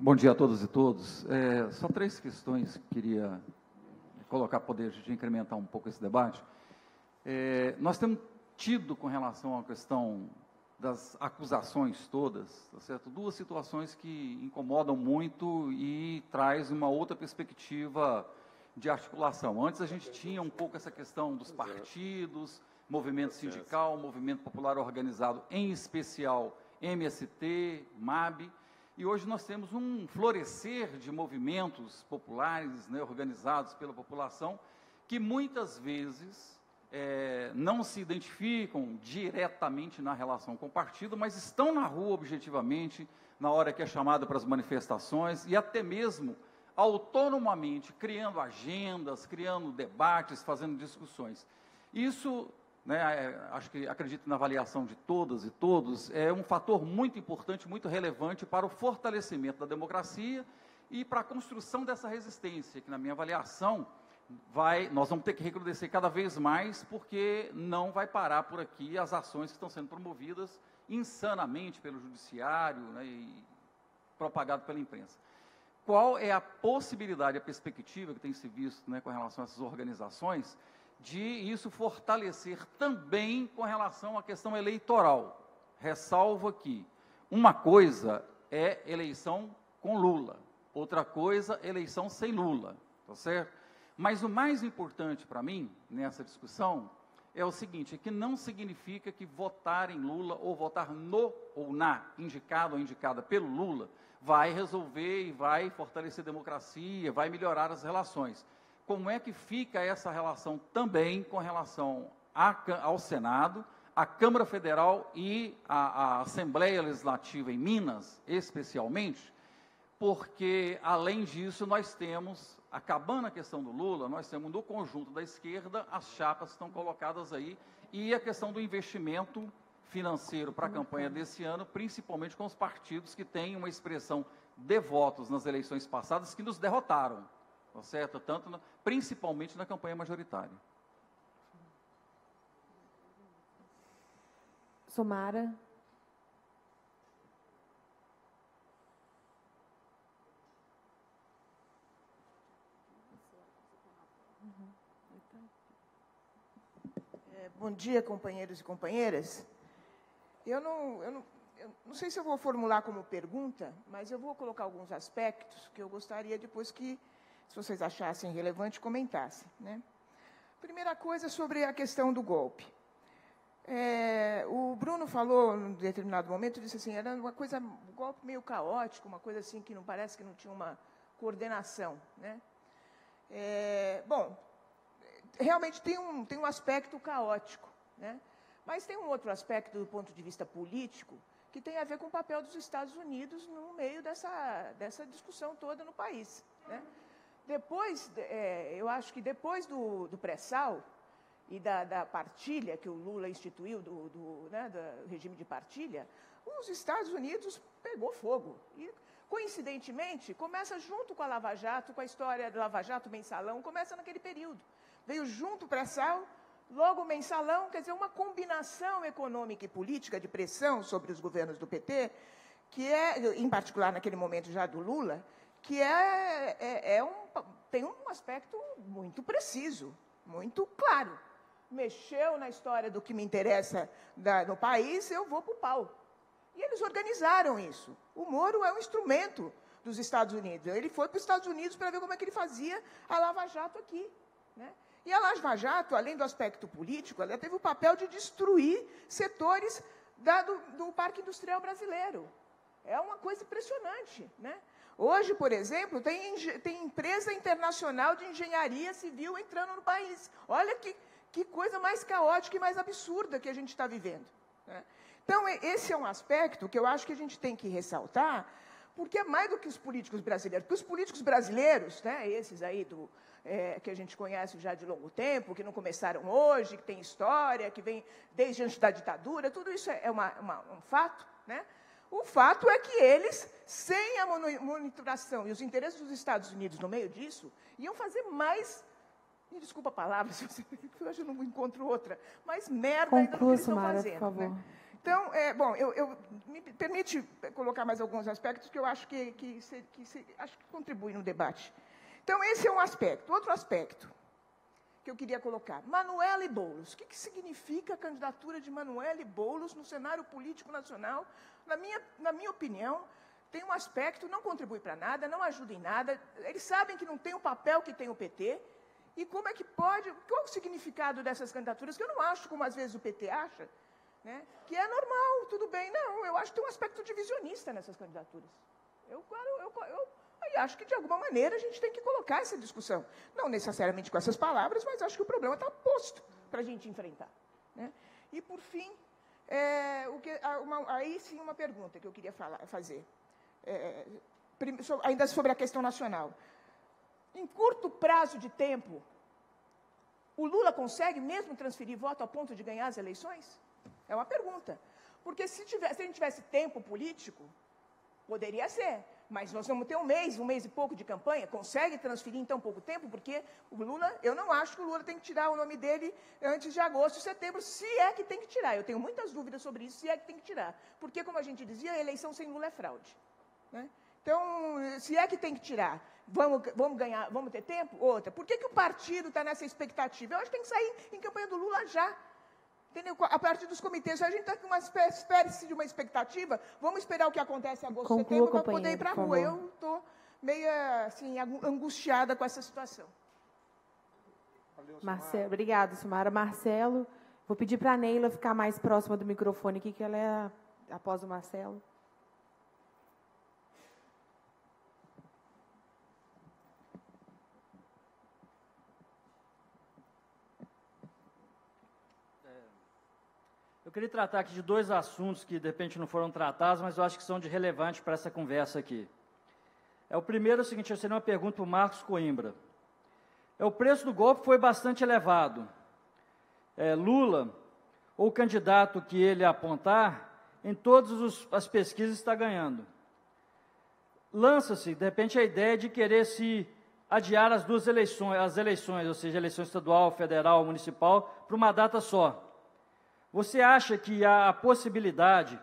Bom dia a todas e todos. Só três questões que queria colocar para poder de incrementar um pouco esse debate. Nós temos tido, com relação à questão das acusações todas, tá certo? Duas situações que incomodam muito e traz uma outra perspectiva de articulação. Antes a gente tinha um pouco essa questão dos partidos, movimento sindical, movimento popular organizado, em especial MST, MAB, e hoje nós temos um florescer de movimentos populares, né, organizados pela população, que muitas vezes não se identificam diretamente na relação com o partido, mas estão na rua objetivamente, na hora que é chamada para as manifestações, e até mesmo autonomamente, criando agendas, criando debates, fazendo discussões. Isso, né, acredito na avaliação de todas e todos, é um fator muito importante, muito relevante para o fortalecimento da democracia e para a construção dessa resistência, que na minha avaliação, nós vamos ter que recrudescer cada vez mais, porque não vai parar por aqui as ações que estão sendo promovidas insanamente pelo judiciário, né, e propagado pela imprensa. Qual é a possibilidade, a perspectiva que tem se visto, né, com relação a essas organizações, de isso fortalecer também com relação à questão eleitoral? Ressalvo aqui, uma coisa é eleição com Lula, outra coisa, eleição sem Lula, tá certo? Mas o mais importante para mim, nessa discussão, é o seguinte, é que não significa que votar em Lula ou votar no ou na indicado ou indicada pelo Lula vai resolver e vai fortalecer a democracia, vai melhorar as relações. Como é que fica essa relação também com relação ao Senado, à Câmara Federal e à Assembleia Legislativa em Minas, especialmente? Porque, além disso, nós temos, acabando a questão do Lula, nós temos no conjunto da esquerda as chapas que estão colocadas aí e a questão do investimento financeiro para a campanha desse ano, principalmente com os partidos que têm uma expressão de votos nas eleições passadas que nos derrotaram, tá certo? Principalmente na campanha majoritária. Somara. Bom dia, companheiros e companheiras. Eu não sei se eu vou formular como pergunta, mas eu vou colocar alguns aspectos que eu gostaria depois que, se vocês achassem relevante, comentassem, né? Primeira coisa sobre a questão do golpe. O Bruno falou, em determinado momento, disse assim, era uma coisa, um golpe meio caótico, uma coisa assim que não parece que não tinha uma coordenação, né? Bom, realmente tem um aspecto caótico, né? Mas tem um outro aspecto do ponto de vista político que tem a ver com o papel dos Estados Unidos no meio dessa discussão toda no país, né? Depois, eu acho que depois do pré-sal e da partilha que o Lula instituiu, do regime de partilha, os Estados Unidos pegou fogo. E, coincidentemente, começa junto com a Lava Jato, com a história do Lava Jato, mensalão, começa naquele período. Veio junto o pré-sal, logo o mensalão, quer dizer, uma combinação econômica e política de pressão sobre os governos do PT, que em particular naquele momento já do Lula, que tem um aspecto muito preciso, muito claro. Mexeu na história do que me interessa no país, eu vou para o pau. E eles organizaram isso. O Moro é um instrumento dos Estados Unidos. Ele foi para os Estados Unidos para ver como é que ele fazia a Lava Jato aqui, né? E a Lava Jato, além do aspecto político, ela teve o papel de destruir setores do parque industrial brasileiro. É uma coisa impressionante, né? Hoje, por exemplo, tem empresa internacional de engenharia civil entrando no país. Olha que coisa mais caótica e mais absurda que a gente está vivendo, né? Então, esse é um aspecto que eu acho que a gente tem que ressaltar, porque é mais do que os políticos brasileiros. Porque os políticos brasileiros, né, esses aí que a gente conhece já de longo tempo, que não começaram hoje, que tem história, que vem desde antes da ditadura, tudo isso é um fato, né? O fato é que eles, sem a monitoração e os interesses dos Estados Unidos no meio disso, iam fazer mais, me desculpa a palavra, hoje eu não encontro outra, mais merda ainda do que eles estão fazendo, por favor. Né? Então, bom, me permite colocar mais alguns aspectos que eu acho que contribuem no debate. Então, esse é um aspecto. Outro aspecto que eu queria colocar. Manoela e Boulos. O que significa a candidatura de Manoela e Boulos no cenário político nacional? Na minha opinião, tem um aspecto, não contribui para nada, não ajuda em nada. Eles sabem que não tem o papel que tem o PT. E como é que pode... Qual o significado dessas candidaturas? Que eu não acho, como às vezes o PT acha, né, que é normal, tudo bem. Não, eu acho que tem um aspecto divisionista nessas candidaturas. Eu acho que, de alguma maneira, a gente tem que colocar essa discussão. Não necessariamente com essas palavras, mas acho que o problema está posto para a gente enfrentar, né? E, por fim, aí sim uma pergunta que eu queria fazer. Ainda sobre a questão nacional. Em curto prazo de tempo, o Lula consegue mesmo transferir voto a ponto de ganhar as eleições? É uma pergunta. Porque se a gente tivesse tempo político, poderia ser. Mas nós vamos ter um mês e pouco de campanha. Consegue transferir em tão pouco tempo? Porque o Lula, eu não acho que o Lula tem que tirar o nome dele antes de agosto, setembro, se é que tem que tirar. Eu tenho muitas dúvidas sobre isso, se é que tem que tirar. Porque, como a gente dizia, a eleição sem Lula é fraude, né? Então, se é que tem que tirar, vamos ganhar, vamos ter tempo? Outra. Por que o partido está nessa expectativa? Eu acho que tem que sair em campanha do Lula já. Entendeu? A partir dos comitês, a gente está com uma espécie de uma expectativa. Vamos esperar o que acontece em agosto, setembro, para poder ir para a rua. Eu estou meio assim, angustiada com essa situação. Marcelo, obrigada, Sumara. Marcelo, vou pedir para a Neila ficar mais próxima do microfone aqui, que ela é após o Marcelo. Eu queria tratar aqui de dois assuntos que, de repente, não foram tratados, mas eu acho que são de relevante para essa conversa aqui. O primeiro é o seguinte, seria uma pergunta para o Marcos Coimbra. O preço do golpe foi bastante elevado. Lula, ou o candidato que ele apontar, em todas as pesquisas está ganhando. Lança-se, de repente, a ideia de querer se adiar as eleições, ou seja, a eleição estadual, federal, municipal, para uma data só. Você acha que há a possibilidade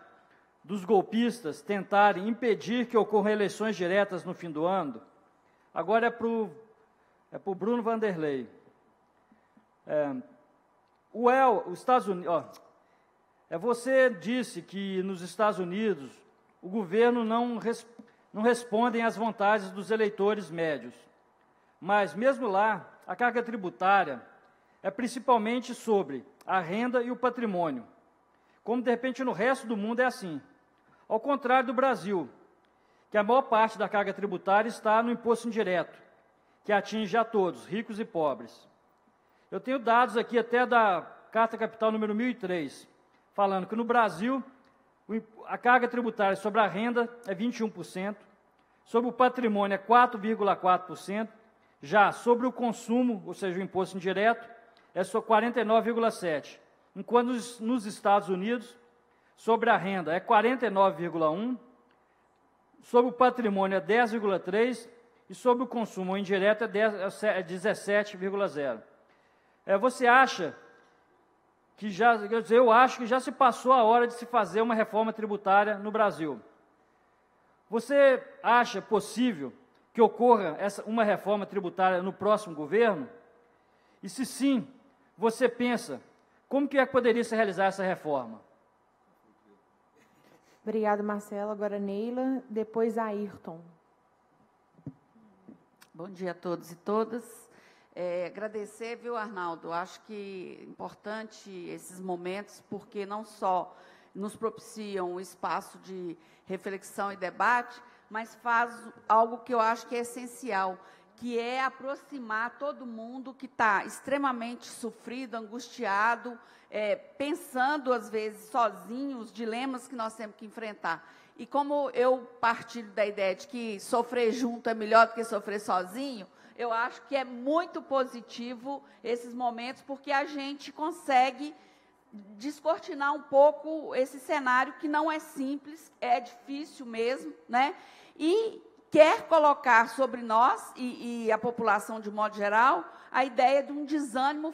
dos golpistas tentarem impedir que ocorram eleições diretas no fim do ano? Agora é para o Bruno Vanderlei. Os Estados Unidos... você disse que nos Estados Unidos o governo não responde às vontades dos eleitores médios. Mas, mesmo lá, a carga tributária é principalmente sobre a renda e o patrimônio, como, de repente, no resto do mundo é assim. Ao contrário do Brasil, que a maior parte da carga tributária está no imposto indireto, que atinge a todos, ricos e pobres. Eu tenho dados aqui até da Carta Capital número 1003, falando que no Brasil a carga tributária sobre a renda é 21%, sobre o patrimônio é 4,4%, já sobre o consumo, ou seja, o imposto indireto, é só 49,7%, enquanto nos Estados Unidos, sobre a renda é 49,1%, sobre o patrimônio é 10,3% e sobre o consumo indireto é 17,0%. Você acha que eu acho que já se passou a hora de se fazer uma reforma tributária no Brasil. Você acha possível que ocorra uma reforma tributária no próximo governo? E se sim, você pensa, como que poderia se realizar essa reforma? Obrigada, Marcelo. Agora, Neila, depois Ayrton. Bom dia a todos e todas. Agradecer, viu, Arnaldo? Acho que é importante esses momentos, porque não só nos propiciam um espaço de reflexão e debate, mas faz algo que eu acho que é essencial, que é aproximar todo mundo que está extremamente sofrido, angustiado, pensando, às vezes, sozinho, os dilemas que nós temos que enfrentar. E como eu partilho da ideia de que sofrer junto é melhor do que sofrer sozinho, eu acho que é muito positivo esses momentos, porque a gente consegue descortinar um pouco esse cenário que não é simples, é difícil mesmo, né? E quer colocar sobre nós e a população de modo geral a ideia de um desânimo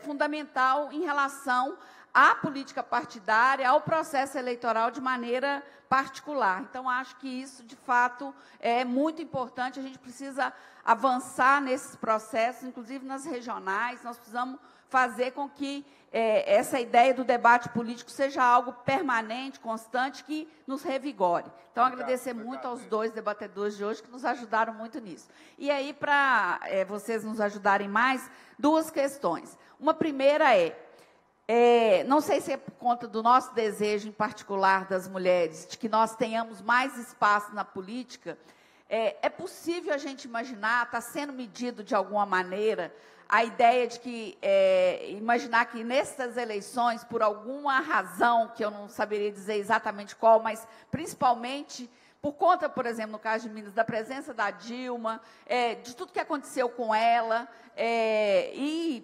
fundamental em relação à política partidária, ao processo eleitoral de maneira particular. Então, acho que isso, de fato, é muito importante. A gente precisa avançar nesses processos, inclusive nas regionais. Nós precisamos fazer com que essa ideia do debate político seja algo permanente, constante, que nos revigore. Então, agradecer muito aos dois debatedores de hoje, que nos ajudaram muito nisso. E aí, para vocês nos ajudarem mais, duas questões. Uma primeira não sei se é por conta do nosso desejo, em particular, das mulheres, de que nós tenhamos mais espaço na política, é possível a gente imaginar, está sendo medido de alguma maneira, a ideia de que, imaginar que nessas eleições, por alguma razão, que eu não saberia dizer exatamente qual, mas principalmente por conta, por exemplo, no caso de Minas, da presença da Dilma, de tudo que aconteceu com ela, e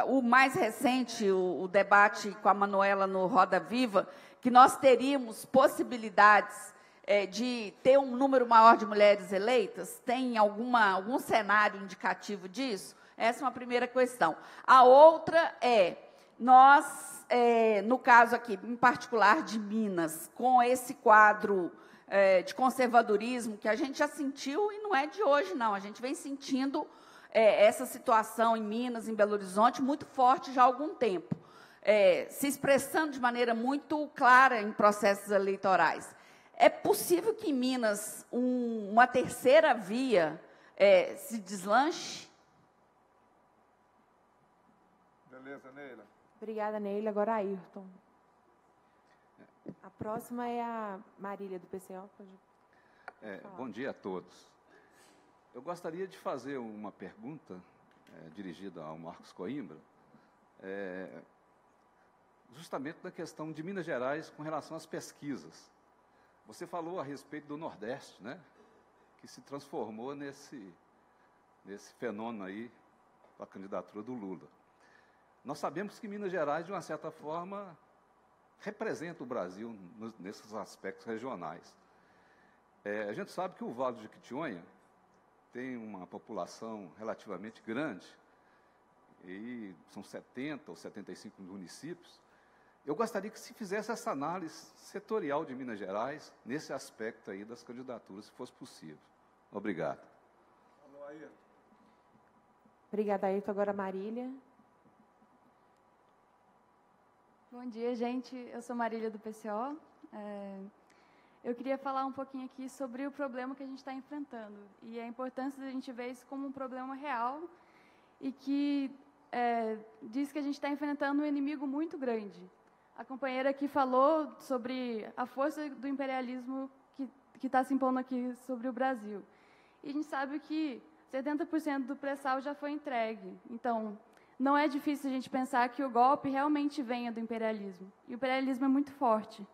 o mais recente, o debate com a Manuela no Roda Viva, que nós teríamos possibilidades de ter um número maior de mulheres eleitas? Tem algum cenário indicativo disso? Essa é uma primeira questão. A outra nós, no caso aqui, em particular de Minas, com esse quadro de conservadorismo que a gente já sentiu, e não é de hoje, não, a gente vem sentindo essa situação em Minas, em Belo Horizonte, muito forte já há algum tempo, se expressando de maneira muito clara em processos eleitorais. É possível que em Minas uma terceira via se deslanche? Beleza, Neila. Obrigada, Neila. Agora, Ayrton. A próxima é a Marília, do PCO. Bom dia a todos. Eu gostaria de fazer uma pergunta dirigida ao Marcos Coimbra, justamente da questão de Minas Gerais com relação às pesquisas. Você falou a respeito do Nordeste, né, que se transformou nesse fenômeno aí da candidatura do Lula. Nós sabemos que Minas Gerais, de uma certa forma, representa o Brasil nesses aspectos regionais. A gente sabe que o Vale do Jequitinhonha tem uma população relativamente grande, e são 70 ou 75 municípios. Eu gostaria que se fizesse essa análise setorial de Minas Gerais, nesse aspecto aí das candidaturas, se fosse possível. Obrigado. Alô, Ayrton. Obrigada, Ayrton. Agora, Marília. Bom dia, gente. Eu sou Marília, do PCO. Eu queria falar um pouquinho aqui sobre o problema que a gente está enfrentando e a importância de a gente ver isso como um problema real e que diz que a gente está enfrentando um inimigo muito grande. A companheira aqui falou sobre a força do imperialismo que está se impondo aqui sobre o Brasil. E a gente sabe que 70% do pré-sal já foi entregue. Então, não é difícil a gente pensar que o golpe realmente venha do imperialismo. E o imperialismo é muito forte.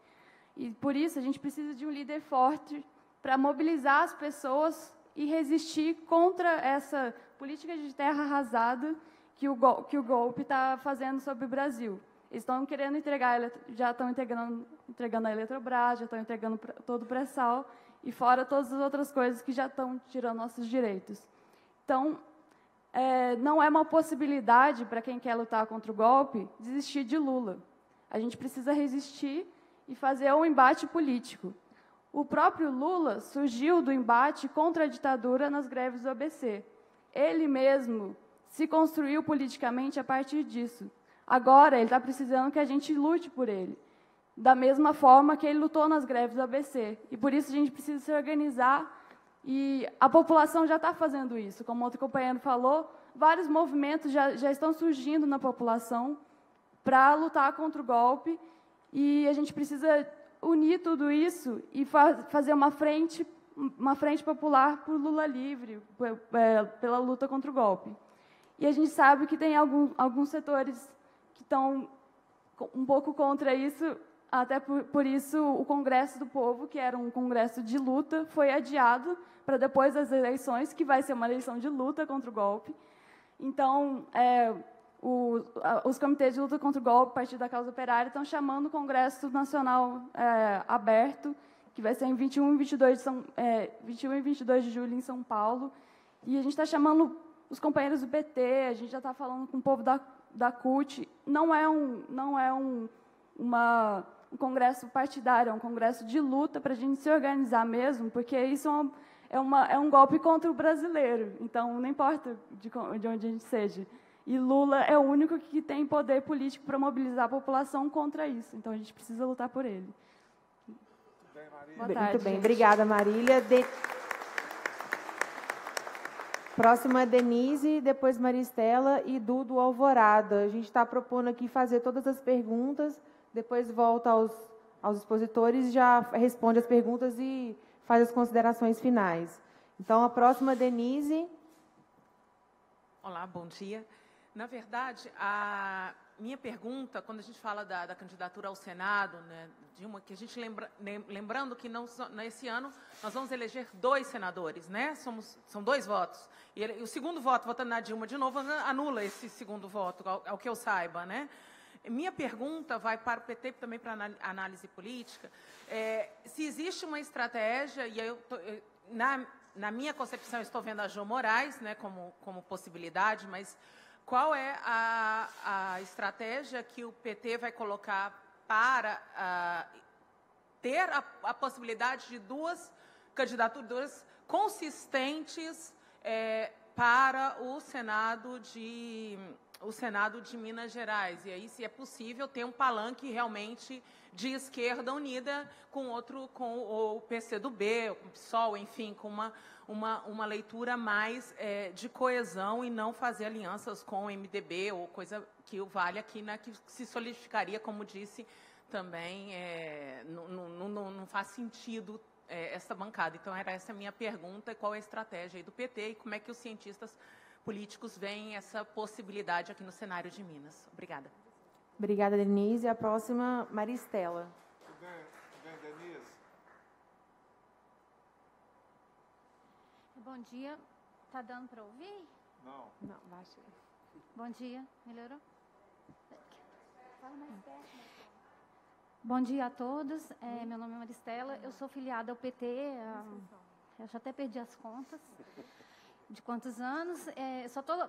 E, por isso, a gente precisa de um líder forte para mobilizar as pessoas e resistir contra essa política de terra arrasada que o golpe está fazendo sobre o Brasil. Eles estão querendo entregar, já estão entregando a Eletrobras, já estão entregando todo o pré-sal, e fora todas as outras coisas que já estão tirando nossos direitos. Então, não é uma possibilidade para quem quer lutar contra o golpe desistir de Lula. A gente precisa resistir e fazer um embate político. O próprio Lula surgiu do embate contra a ditadura nas greves do ABC. Ele mesmo se construiu politicamente a partir disso. Agora, ele está precisando que a gente lute por ele, da mesma forma que ele lutou nas greves do ABC. E, por isso, a gente precisa se organizar. E a população já está fazendo isso. Como outro companheiro falou, vários movimentos já estão surgindo na população para lutar contra o golpe. E a gente precisa unir tudo isso e fazer uma frente popular por Lula livre, pela luta contra o golpe. E a gente sabe que tem alguns setores que estão um pouco contra isso. Até por isso, o Congresso do Povo, que era um congresso de luta, foi adiado para depois das eleições, que vai ser uma eleição de luta contra o golpe. Então, os comitês de luta contra o golpe, Partido da Causa Operária, estão chamando o Congresso Nacional aberto, que vai ser em 21 e 22 de julho em São Paulo. E a gente está chamando os companheiros do PT, a gente já está falando com o povo da CUT, não é um congresso partidário, é um congresso de luta para a gente se organizar mesmo, porque isso é um golpe contra o brasileiro. Então, não importa de onde a gente seja. E Lula é o único que tem poder político para mobilizar a população contra isso. Então, a gente precisa lutar por ele. Boa tarde, muito bem, gente. obrigada, Marília. Próxima é Denise, depois Maristela e Dudu Alvorada. A gente está propondo aqui fazer todas as perguntas, depois volta aos expositores, já responde as perguntas e faz as considerações finais. Então, a próxima é Denise. Olá, bom dia. Na verdade, a minha pergunta, quando a gente fala da candidatura ao Senado, né, Dilma, que a gente lembrando que nesse ano nós vamos eleger 2 senadores, né? São 2 votos. E o segundo voto, votando na Dilma de novo, anula esse segundo voto, ao que eu saiba, né? Minha pergunta vai para o PT, também para análise política. Se existe uma estratégia, e na minha concepção estou vendo a Jô Moraes, né, como possibilidade, mas qual é a estratégia que o PT vai colocar para ter a possibilidade de 2 candidaturas consistentes para o Senado de Minas Gerais? E aí, se é possível, ter um palanque realmente de esquerda unida com o PCdoB, com o PSOL, enfim, com uma leitura mais de coesão e não fazer alianças com o MDB ou coisa que o vale aqui, né, que se solidificaria, como disse também, não faz sentido essa bancada. Então, era essa a minha pergunta, qual é a estratégia aí do PT e como é que os cientistas políticos veem essa possibilidade aqui no cenário de Minas. Obrigada. Obrigada, Denise. A próxima, Maristela. Tudo bem, Denise? Bom dia. Está dando para ouvir? Não. Não, baixa. Bom dia. Melhorou? Fala mais perto. Bom dia a todos. Meu nome é Maristela. Eu sou filiada ao PT. Eu já até perdi as contas de quantos anos. Só estou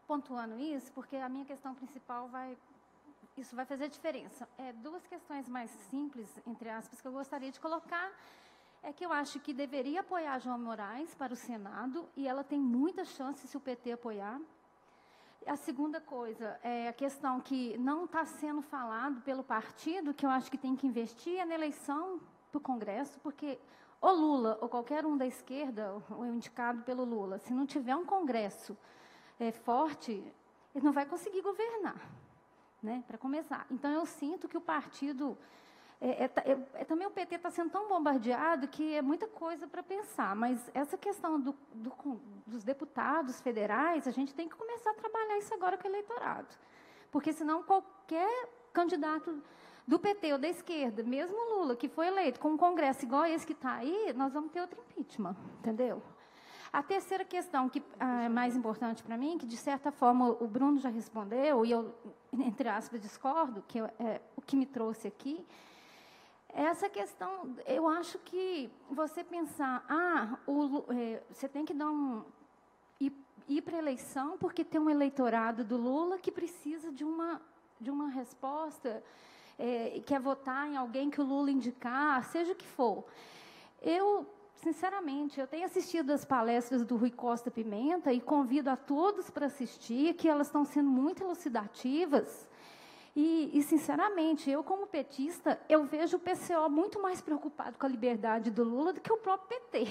pontuando isso porque a minha questão principal isso vai fazer diferença. 2 questões mais simples, entre aspas, que eu gostaria de colocar. É que eu acho que deveria apoiar a Jô Moraes para o Senado, e ela tem muita chance se o PT apoiar. A segunda coisa, a questão que não está sendo falado pelo partido, que eu acho que tem que investir, é na eleição para o Congresso, porque o Lula, ou qualquer um da esquerda, ou indicado pelo Lula, se não tiver um Congresso forte, ele não vai conseguir governar, né, para começar. Então, eu sinto que o partido... também o PT está sendo tão bombardeado que é muita coisa para pensar, mas essa questão dos deputados federais, a gente tem que começar a trabalhar isso agora com o eleitorado, porque senão qualquer candidato do PT ou da esquerda, mesmo Lula, que foi eleito com um congresso igual esse que está aí, nós vamos ter outro impeachment, entendeu? A terceira questão, que é mais importante para mim, que de certa forma o Bruno já respondeu, e eu, entre aspas, discordo, que é o que me trouxe aqui, essa questão, eu acho que você pensar, você tem que ir para a eleição porque tem um eleitorado do Lula que precisa de uma resposta, quer votar em alguém que o Lula indicar, seja o que for. Sinceramente, eu tenho assistido as palestras do Rui Costa Pimenta e convido a todos para assistir, que elas estão sendo muito elucidativas. E, sinceramente, eu, como petista, eu vejo o PCO muito mais preocupado com a liberdade do Lula do que o próprio PT.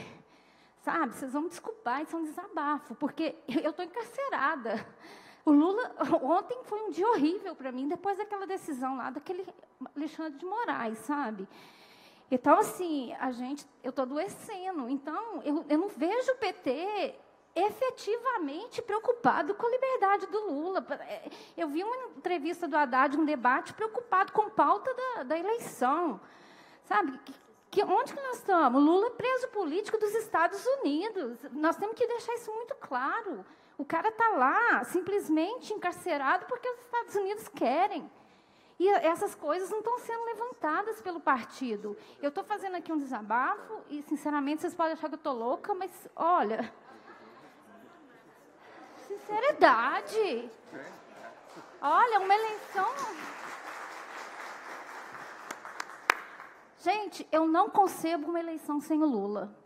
Sabe? Vocês vão me desculpar, isso é um desabafo, porque eu estou encarcerada. O Lula, ontem foi um dia horrível para mim, depois daquela decisão lá, daquele Alexandre de Moraes, sabe? Então, assim, eu estou adoecendo. Então, eu não vejo o PT efetivamente preocupado com a liberdade do Lula. Eu vi uma entrevista do Haddad, um debate, preocupado com pauta da eleição. Sabe? Onde que nós estamos? Lula é preso político dos Estados Unidos. Nós temos que deixar isso muito claro. O cara está lá, simplesmente encarcerado, porque os Estados Unidos querem. E essas coisas não estão sendo levantadas pelo partido. Eu estou fazendo aqui um desabafo e, sinceramente, vocês podem achar que eu estou louca, mas, olha... Seriedade. Olha, uma eleição... Gente, eu não concebo uma eleição sem o Lula.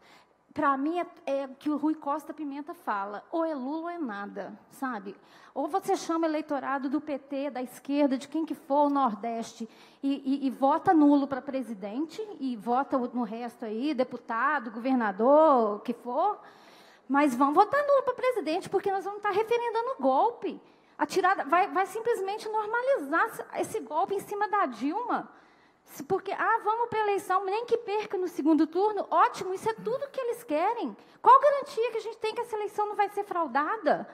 Para mim, é o que o Rui Costa Pimenta fala, ou é Lula ou é nada, sabe? Ou você chama eleitorado do PT, da esquerda, de quem que for, o Nordeste, e vota nulo para presidente, e vota no resto aí, deputado, governador, o que for, mas vão votar nulo para presidente, porque nós vamos estar referendando o golpe. A tirada vai simplesmente normalizar esse golpe em cima da Dilma. Porque, vamos para a eleição, nem que perca no segundo turno, ótimo, isso é tudo que eles querem. Qual garantia que a gente tem que essa eleição não vai ser fraudada?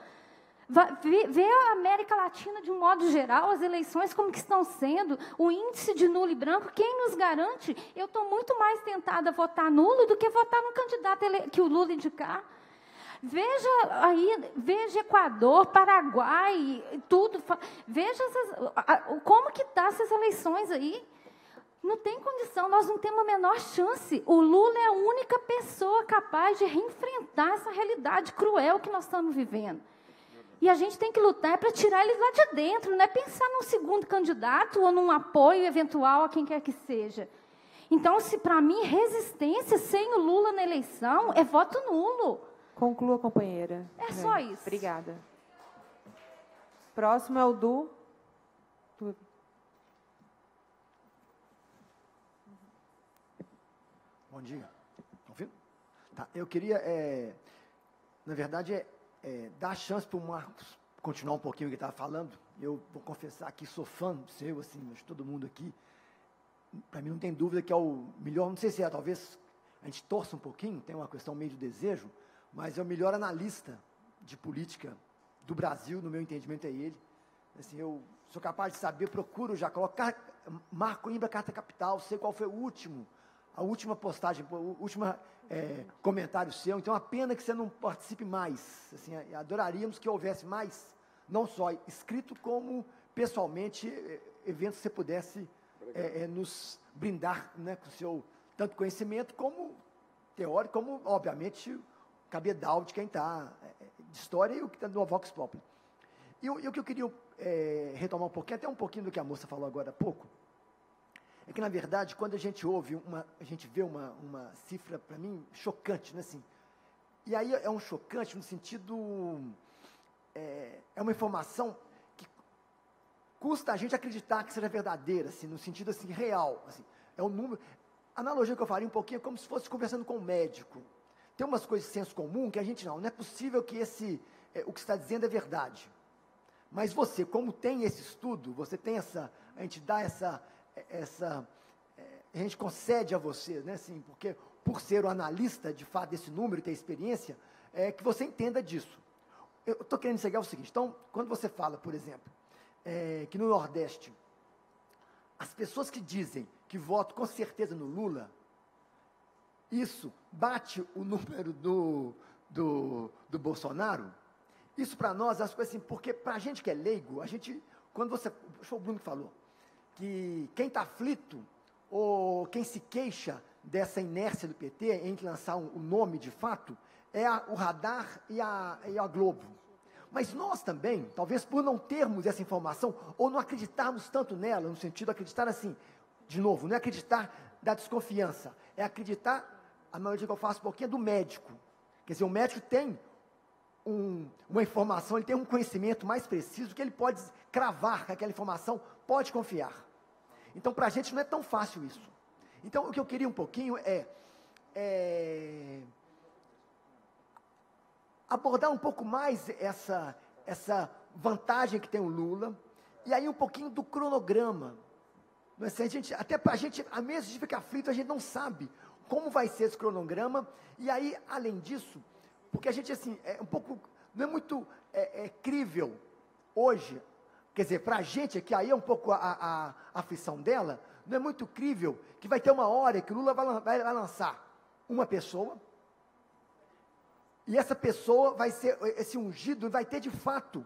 Vê a América Latina de um modo geral, as eleições como que estão sendo, o índice de nulo e branco, quem nos garante? Eu estou muito mais tentada a votar nulo do que votar no candidato que o Lula indicar. Veja Equador, Paraguai, tudo. Veja como que está essas eleições aí. Não tem condição, nós não temos a menor chance. O Lula é a única pessoa capaz de reenfrentar essa realidade cruel que nós estamos vivendo. E a gente tem que lutar para tirar ele lá de dentro, não é pensar num segundo candidato ou num apoio eventual a quem quer que seja. Então, para mim, resistência sem o Lula na eleição é voto nulo. Conclua, companheira. É só isso. Obrigada. Próximo é o Du. Bom dia. Estão ouvindo? Tá, eu queria, na verdade, dar a chance para o Marcos continuar um pouquinho o que ele estava falando. Eu vou confessar que sou fã seu, assim, mas todo mundo aqui. Para mim não tem dúvida que é o melhor, não sei se talvez a gente torça um pouquinho, tem uma questão meio de desejo, mas é o melhor analista de política do Brasil, no meu entendimento é ele. Assim, eu sou capaz de saber, procuro já colocar, marco Coimbra Carta Capital, sei qual foi a última postagem, o último comentário seu, então é uma pena que você não participe mais. Assim, adoraríamos que houvesse mais, não só escrito, como pessoalmente, eventos que você pudesse nos brindar, né, com o seu tanto conhecimento, como teórico, como, obviamente, cabedal de quem está de história e o que está no Vox Populi. E o que eu queria retomar um pouquinho, até um pouquinho do que a moça falou agora há pouco, é que, na verdade, quando a gente vê uma cifra, para mim, chocante, né, assim, e aí é um chocante no sentido, é uma informação que custa a gente acreditar que seja verdadeira, assim, no sentido, assim, real, assim, é um número, a analogia que eu faria um pouquinho é como se fosse conversando com um médico, tem umas coisas de senso comum que a gente não é possível que o que está dizendo é verdade, mas você, como tem esse estudo, você tem a gente dá a gente concede a você, né, assim, porque por ser o analista, de fato, desse número e ter experiência, que você entenda disso. Eu estou querendo chegar ao seguinte, então, quando você fala, por exemplo, que no Nordeste, as pessoas que dizem que votam com certeza no Lula, isso bate o número do Bolsonaro, isso para nós, as coisas assim, porque para a gente que é leigo, quando foi o Bruno que falou, que quem está aflito, ou quem se queixa dessa inércia do PT em lançar o nome de fato, é o Radar e a Globo. Mas nós também, talvez por não termos essa informação, ou não acreditarmos tanto nela, no sentido de acreditar assim, de novo, não é acreditar da desconfiança, é acreditar, a maioria que eu faço um pouquinho é do médico. Quer dizer, o médico tem uma informação, ele tem um conhecimento mais preciso, que ele pode cravar que aquela informação pode confiar. Então, para a gente não é tão fácil isso. Então, o que eu queria um pouquinho é abordar um pouco mais essa vantagem que tem o Lula, e aí um pouquinho do cronograma. Não é? Até para a gente, a mesma gente fica aflito, a gente não sabe como vai ser esse cronograma, e aí, além disso, porque a gente, assim, não é muito crível hoje, quer dizer, para a gente, que aí é um pouco a aflição dela, não é muito crível que vai ter uma hora que o Lula vai lançar uma pessoa, e essa pessoa vai ser, esse ungido vai ter de fato,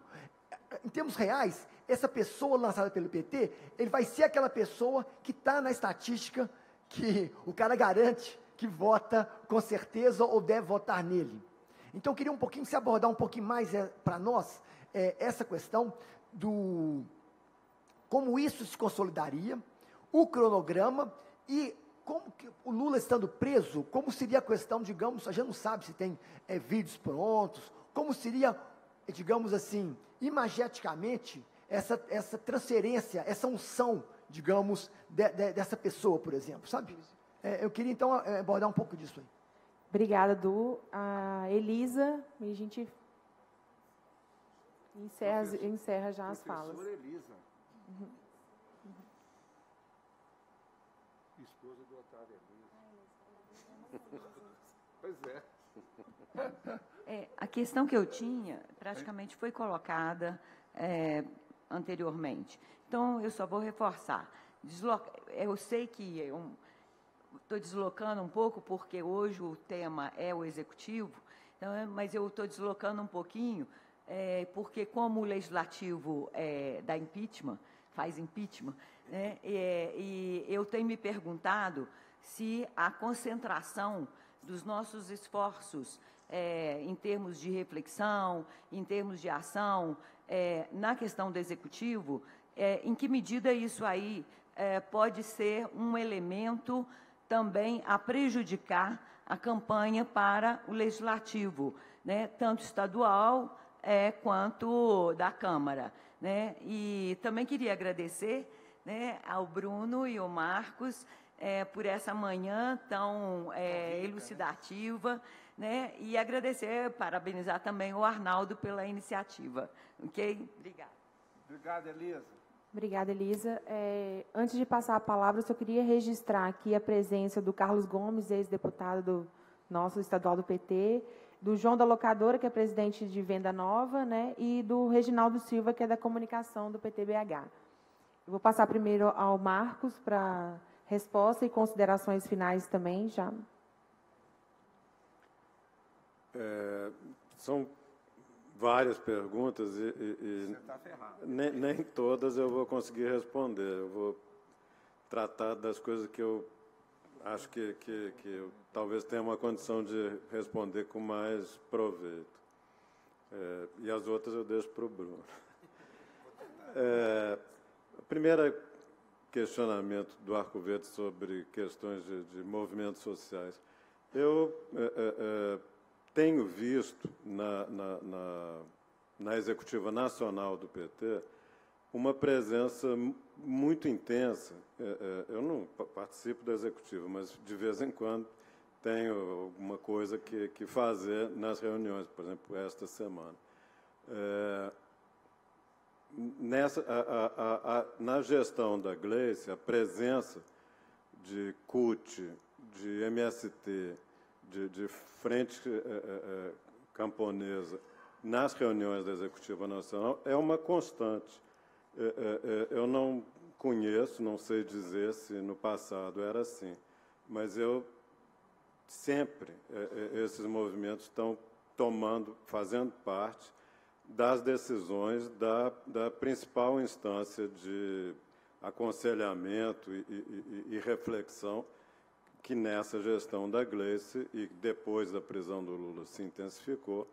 em termos reais, essa pessoa lançada pelo PT, ele vai ser aquela pessoa que está na estatística, que o cara garante que vota com certeza ou deve votar nele. Então, eu queria um pouquinho, se abordar um pouquinho mais para nós, essa questão do como isso se consolidaria, o cronograma e como que o Lula estando preso, como seria a questão, digamos, a gente não sabe se tem vídeos prontos, como seria, digamos assim, imageticamente, essa transferência, essa unção, digamos, dessa pessoa, por exemplo, sabe? Eu queria, então, abordar um pouco disso aí. Obrigada, Du. A Elisa, e a gente encerra já as falas. Professora Elisa. Esposa do Otávio Elisa. Pois é. A questão que eu tinha praticamente foi colocada anteriormente. Então, eu só vou reforçar. Eu sei que estou deslocando um pouco, porque hoje o tema é o executivo, então, mas eu estou deslocando um pouquinho, porque como o legislativo dá impeachment, faz impeachment, né, e eu tenho me perguntado se a concentração dos nossos esforços em termos de reflexão, em termos de ação, na questão do executivo, em que medida isso aí pode ser um elemento também a prejudicar a campanha para o legislativo, né, tanto estadual quanto da Câmara, né? E também queria agradecer, né, ao Bruno e ao Marcos por essa manhã tão elucidativa, né? E agradecer, parabenizar também o Arnaldo pela iniciativa. Ok? Obrigada. Obrigado, Elisa. Obrigada, Elisa. Antes de passar a palavra, eu só queria registrar aqui a presença do Carlos Gomes, ex-deputado do nosso estadual do PT, do João da Locadora, que é presidente de Venda Nova, né, e do Reginaldo Silva, que é da comunicação do PTBH. Eu vou passar primeiro ao Marcos para resposta e considerações finais também, já. São várias perguntas e Você está ferrado. nem todas eu vou conseguir responder. Eu vou tratar das coisas que eu acho que eu talvez tenha uma condição de responder com mais proveito. E as outras eu deixo para o Bruno. O primeiro questionamento do Arco Verde sobre questões de movimentos sociais. Eu tenho visto na Executiva Nacional do PT uma presença muito intensa. Eu não participo da Executiva, mas de vez em quando tenho alguma coisa que fazer nas reuniões, por exemplo, esta semana. Na gestão da Gleice, a presença de CUT, de MST, de Frente Camponesa nas reuniões da Executiva Nacional é uma constante. Eu não conheço, não sei dizer se no passado era assim, mas eu sempre, esses movimentos estão fazendo parte das decisões da principal instância de aconselhamento e reflexão que nessa gestão da Gleice e depois da prisão do Lula se intensificou,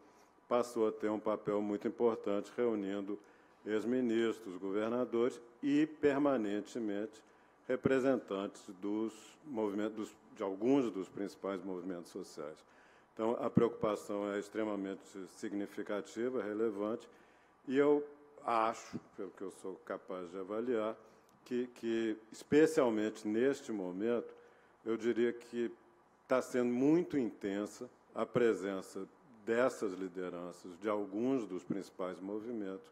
passou a ter um papel muito importante reunindo ex-ministros, governadores e, permanentemente, representantes dos movimentos, de alguns dos principais movimentos sociais. Então, a preocupação é extremamente significativa, relevante, e eu acho, pelo que eu sou capaz de avaliar, que especialmente neste momento, eu diria que está sendo muito intensa a presença dessas lideranças, de alguns dos principais movimentos,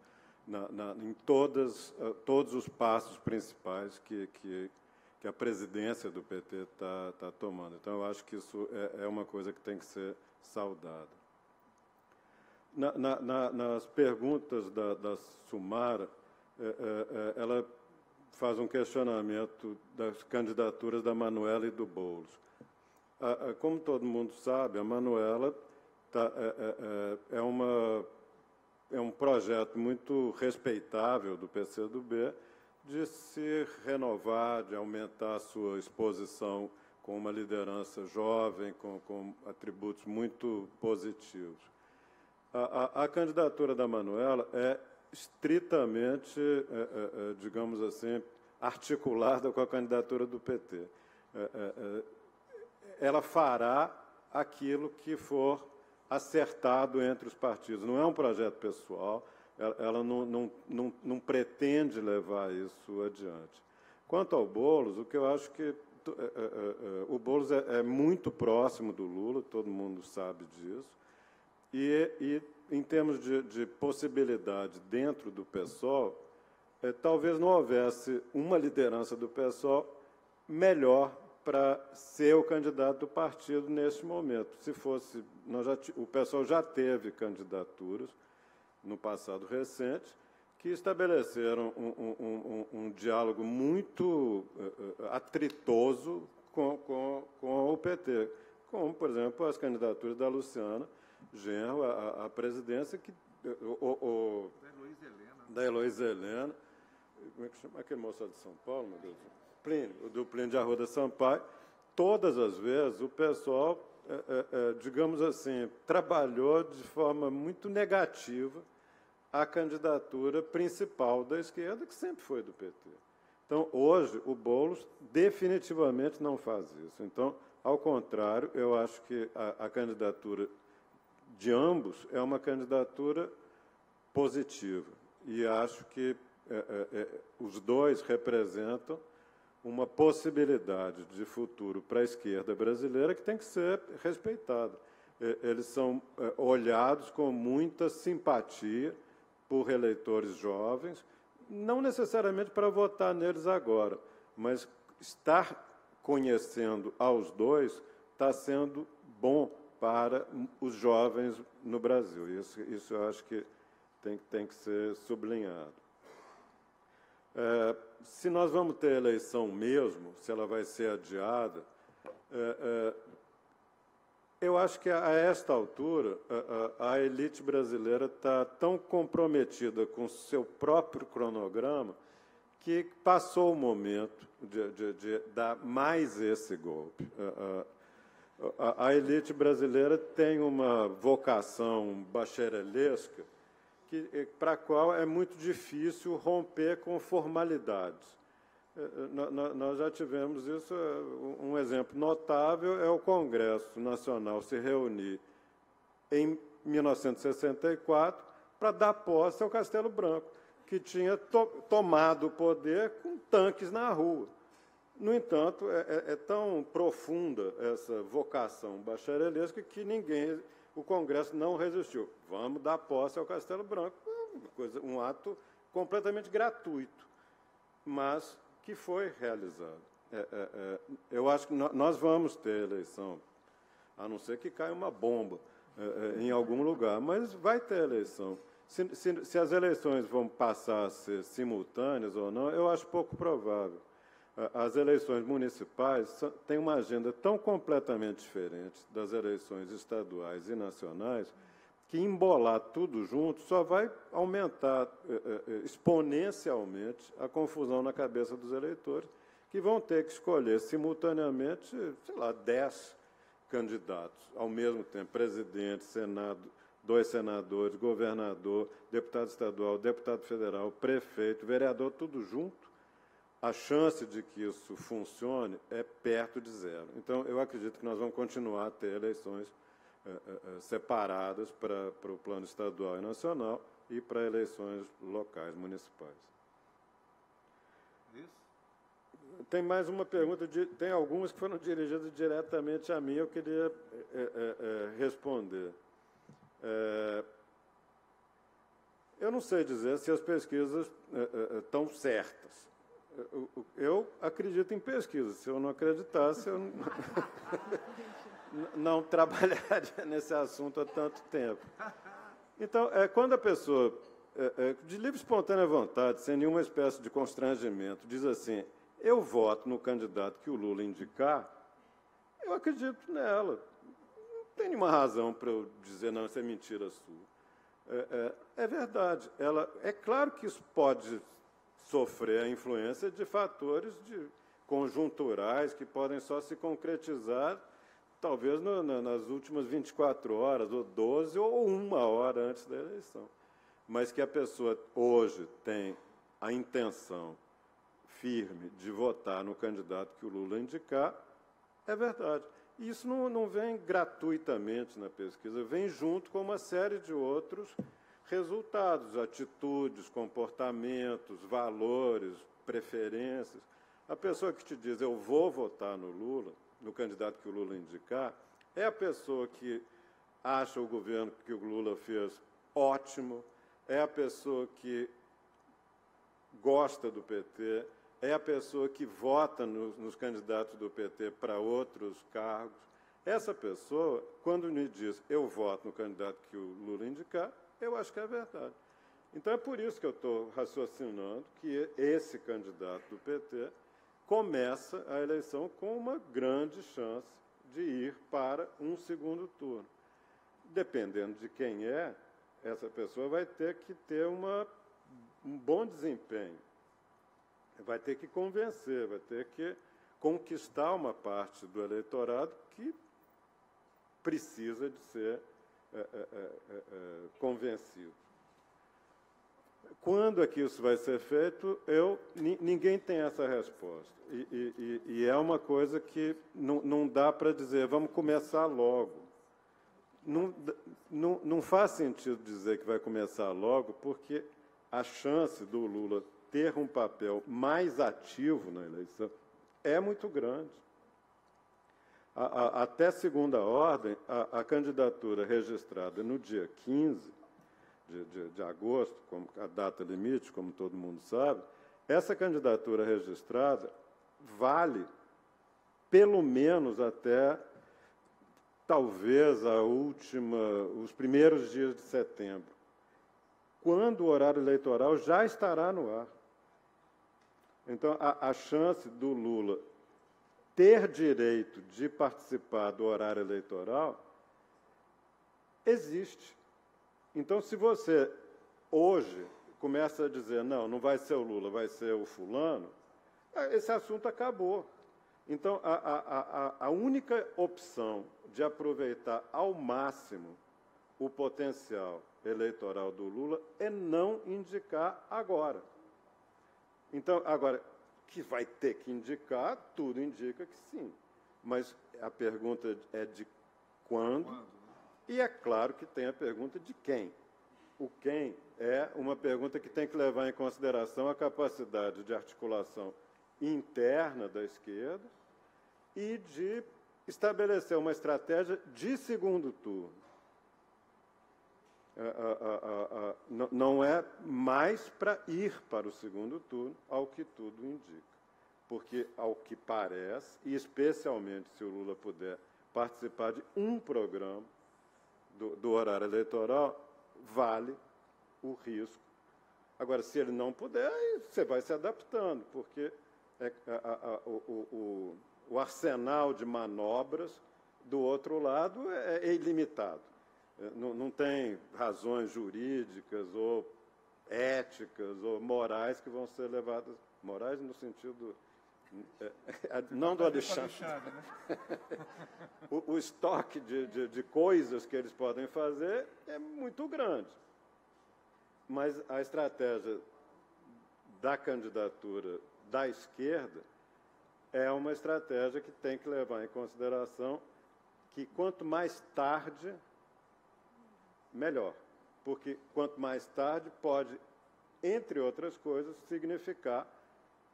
em todos os passos principais que a presidência do PT está tomando. Então, eu acho que isso é uma coisa que tem que ser saudada. Nas perguntas da Sumara, ela faz um questionamento das candidaturas da Manuela e do Boulos. Como todo mundo sabe, a Manuela é um projeto muito respeitável do PCdoB de se renovar, de aumentar a sua exposição com uma liderança jovem, com atributos muito positivos. A candidatura da Manuela é estritamente, digamos assim, articulada com a candidatura do PT. Ela fará aquilo que for acertado entre os partidos. Não é um projeto pessoal, ela não pretende levar isso adiante. Quanto ao Boulos, o que eu acho que o Boulos é muito próximo do Lula, todo mundo sabe disso, e em termos de possibilidade dentro do PSOL, talvez não houvesse uma liderança do PSOL melhor para ser o candidato do partido neste momento. Se fosse, o PSOL já teve candidaturas no passado recente que estabeleceram um diálogo muito atritoso com o PT, como, por exemplo, as candidaturas da Luciana Genro à presidência, da Heloísa Helena, como é que chama aquele moço de São Paulo, meu Deus? Do Plínio de Arruda Sampaio. Todas as vezes o pessoal, digamos assim, trabalhou de forma muito negativa a candidatura principal da esquerda, que sempre foi do PT. Então, hoje, o Boulos definitivamente não faz isso. Então, ao contrário, eu acho que a candidatura de ambos é uma candidatura positiva. E acho que os dois representam uma possibilidade de futuro para a esquerda brasileira que tem que ser respeitada. Eles são olhados com muita simpatia por eleitores jovens, não necessariamente para votar neles agora, mas estar conhecendo aos dois está sendo bom para os jovens no Brasil. Isso eu acho que tem que ser sublinhado. Se nós vamos ter eleição mesmo, se ela vai ser adiada, eu acho que a esta altura a elite brasileira está tão comprometida com o seu próprio cronograma que passou o momento de dar mais esse golpe. A elite brasileira tem uma vocação bacharelesca para a qual é muito difícil romper com formalidades. Nós já tivemos isso, um exemplo notável é o Congresso Nacional se reunir em 1964 para dar posse ao Castelo Branco, que tinha tomado o poder com tanques na rua. No entanto, é tão profunda essa vocação bacharelesca que o Congresso não resistiu. Vamos dar posse ao Castelo Branco, um ato completamente gratuito, mas que foi realizado. Eu acho que nós vamos ter eleição, a não ser que caia uma bomba em algum lugar, mas vai ter eleição. Se as eleições vão passar a ser simultâneas ou não, eu acho pouco provável. As eleições municipais têm uma agenda tão completamente diferente das eleições estaduais e nacionais que embolar tudo junto só vai aumentar exponencialmente a confusão na cabeça dos eleitores, que vão ter que escolher simultaneamente, 10 candidatos ao mesmo tempo, presidente, Senado, 2 senadores, governador, deputado estadual, deputado federal, prefeito, vereador, tudo junto. A chance de que isso funcione é perto de zero. Então, eu acredito que nós vamos continuar a ter eleições separadas para o plano estadual e nacional e para eleições locais, municipais. Isso? Tem mais uma pergunta, tem algumas que foram dirigidas diretamente a mim, eu queria responder. Eu não sei dizer se as pesquisas estão certas. Eu acredito em pesquisas. Se eu não acreditasse, eu não trabalharia nesse assunto há tanto tempo. Então, quando a pessoa, de livre e espontânea vontade, sem nenhuma espécie de constrangimento, diz assim, eu voto no candidato que o Lula indicar, eu acredito nela. Não tem nenhuma razão para eu dizer, não, isso é mentira sua. É verdade. É claro que isso pode sofrer a influência de fatores conjunturais que podem só se concretizar talvez nas últimas 24 horas, ou 12, ou 1 hora antes da eleição. Mas que a pessoa hoje tem a intenção firme de votar no candidato que o Lula indicar, é verdade. E isso não vem gratuitamente na pesquisa, vem junto com uma série de outros resultados, atitudes, comportamentos, valores, preferências. A pessoa que te diz, eu vou votar no Lula, no candidato que o Lula indicar, é a pessoa que acha o governo que o Lula fez ótimo, é a pessoa que gosta do PT, é a pessoa que vota nos candidatos do PT para outros cargos. Essa pessoa, quando me diz, eu voto no candidato que o Lula indicar, eu acho que é verdade. Então, é por isso que eu estou raciocinando que esse candidato do PT começa a eleição com uma grande chance de ir para um segundo turno. Dependendo de quem é, essa pessoa vai ter que ter um bom desempenho. Vai ter que convencer, vai ter que conquistar uma parte do eleitorado que precisa de ser convencido. Quando é que isso vai ser feito? Ninguém tem essa resposta. E é uma coisa que não dá para dizer, vamos começar logo. Não faz sentido dizer que vai começar logo, porque a chance do Lula ter um papel mais ativo na eleição é muito grande. Até segunda ordem, a candidatura registrada no dia 15 de agosto, como a data limite, como todo mundo sabe, essa candidatura registrada vale pelo menos até, talvez, os primeiros dias de setembro, quando o horário eleitoral já estará no ar. Então, a chance do Lula ter direito de participar do horário eleitoral existe. Então, se você, hoje, começa a dizer, não vai ser o Lula, vai ser o fulano, esse assunto acabou. Então, a única opção de aproveitar ao máximo o potencial eleitoral do Lula é não indicar agora. Então, agora, que vai ter que indicar, tudo indica que sim. Mas a pergunta é de quando, e é claro que tem a pergunta de quem. O quem é uma pergunta que tem que levar em consideração a capacidade de articulação interna da esquerda e de estabelecer uma estratégia de segundo turno. Não é mais para ir para o segundo turno, ao que tudo indica. Porque, ao que parece, e especialmente se o Lula puder participar de um programa do horário eleitoral, vale o risco. Agora, se ele não puder, você vai se adaptando, porque o arsenal de manobras do outro lado é ilimitado. Não tem razões jurídicas ou éticas ou morais que vão ser levadas... Morais no sentido... não do Alexandre. Né? O estoque de coisas que eles podem fazer é muito grande. Mas a estratégia da candidatura da esquerda é uma estratégia que tem que levar em consideração que quanto mais tarde, melhor. Porque quanto mais tarde pode, entre outras coisas, significar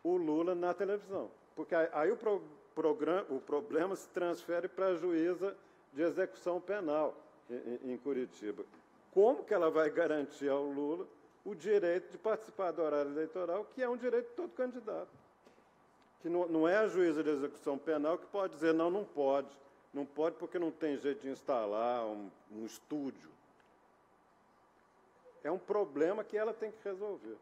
o Lula na televisão. Porque aí o problema se transfere para a juíza de execução penal em Curitiba. Como que ela vai garantir ao Lula o direito de participar do horário eleitoral, que é um direito de todo candidato? Que não é a juíza de execução penal que pode dizer, não pode. Não pode porque não tem jeito de instalar um estúdio. É um problema que ela tem que resolver.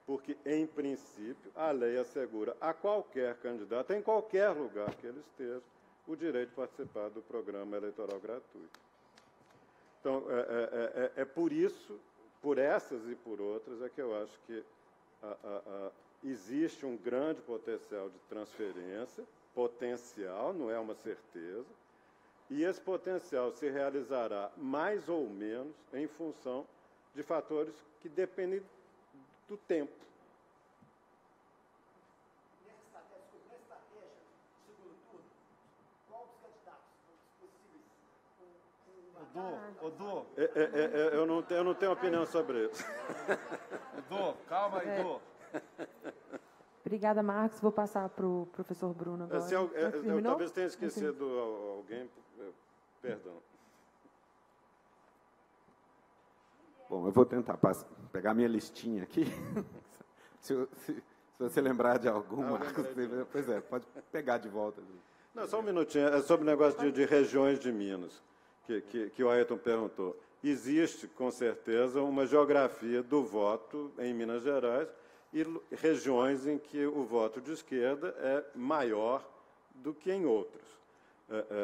Porque, em princípio, a lei assegura a qualquer candidato, em qualquer lugar que ele esteja, o direito de participar do programa eleitoral gratuito. Então, é por isso, por essas e por outras, é que eu acho que existe um grande potencial de transferência, potencial, não é uma certeza, E esse potencial se realizará mais ou menos em função de fatores que dependem do tempo. Nessa estratégia, segundo turno, qual dos candidatos possíveis? Eu não tenho opinião sobre isso. Calma aí, Edu. Obrigada, Marcos. Vou passar para o professor Bruno agora. Eu talvez tenha esquecido alguém. Perdão. Bom, eu vou tentar pegar minha listinha aqui. se você lembrar de algum, Marcos, pois é, pode pegar de volta. Não, só um minutinho. É sobre o negócio de regiões de Minas, que o Ayrton perguntou. Existe, com certeza, uma geografia do voto em Minas Gerais e regiões em que o voto de esquerda é maior do que em outros.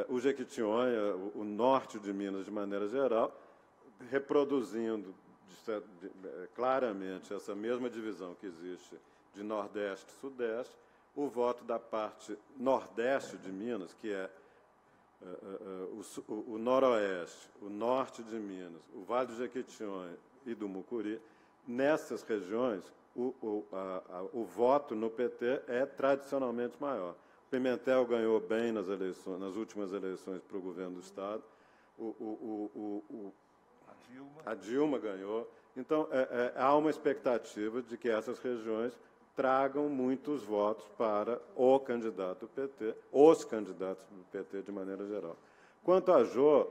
O Jequitinhonha, o norte de Minas, de maneira geral, reproduzindo claramente essa mesma divisão que existe de Nordeste e Sudeste, o voto da parte Nordeste de Minas, que é o Noroeste, o Norte de Minas, o Vale do Jequitinhonha e do Mucuri, nessas regiões, o voto no PT é tradicionalmente maior. Pimentel ganhou bem nas últimas eleições para o governo do Estado. A Dilma ganhou. Então, há uma expectativa de que essas regiões tragam muitos votos para o candidato do PT, os candidatos do PT de maneira geral. Quanto a Jô,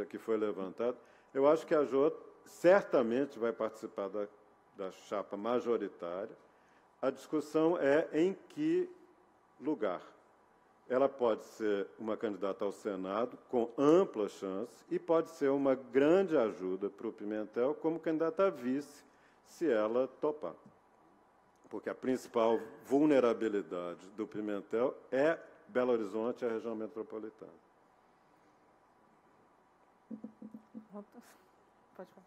que foi levantado, eu acho que a Jô certamente vai participar da chapa majoritária. A discussão é em que lugar. Ela pode ser uma candidata ao Senado com ampla chance e pode ser uma grande ajuda para o Pimentel como candidata a vice, se ela topar. Porque a principal vulnerabilidade do Pimentel é Belo Horizonte e a região metropolitana. Pode falar.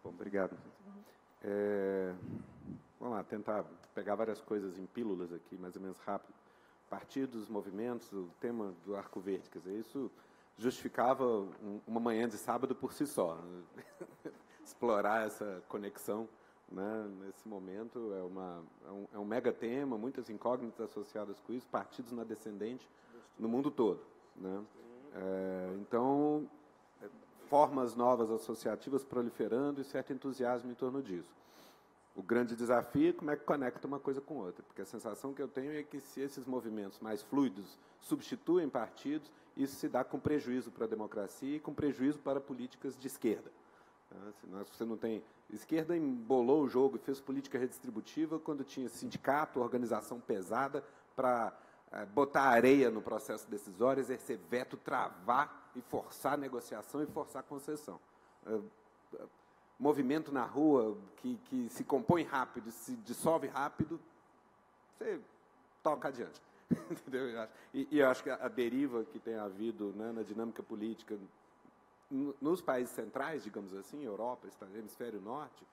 Bom, obrigado. Vamos lá, tentar pegar várias coisas em pílulas aqui, mais ou menos rápido. Partidos, movimentos, o tema do Arco Verde, quer dizer, isso justificava uma manhã de sábado por si só. Explorar essa conexão, né, nesse momento é um mega tema, muitas incógnitas associadas com isso, partidos na descendente no mundo todo, né? Então, formas novas associativas proliferando e certo entusiasmo em torno disso. O grande desafio é como é que conecta uma coisa com outra, porque a sensação que eu tenho é que se esses movimentos mais fluidos substituem partidos, isso se dá com prejuízo para a democracia e com prejuízo para políticas de esquerda. Você não tem... Esquerda embolou o jogo e fez política redistributiva quando tinha sindicato, organização pesada para botar areia no processo decisório, exercer veto, travar e forçar negociação e forçar concessão. Movimento na rua que se compõe rápido, se dissolve rápido, você toca adiante. Entendeu? E eu acho que a deriva que tem havido, né, na dinâmica política nos países centrais, digamos assim, Europa, Hemisfério Norte,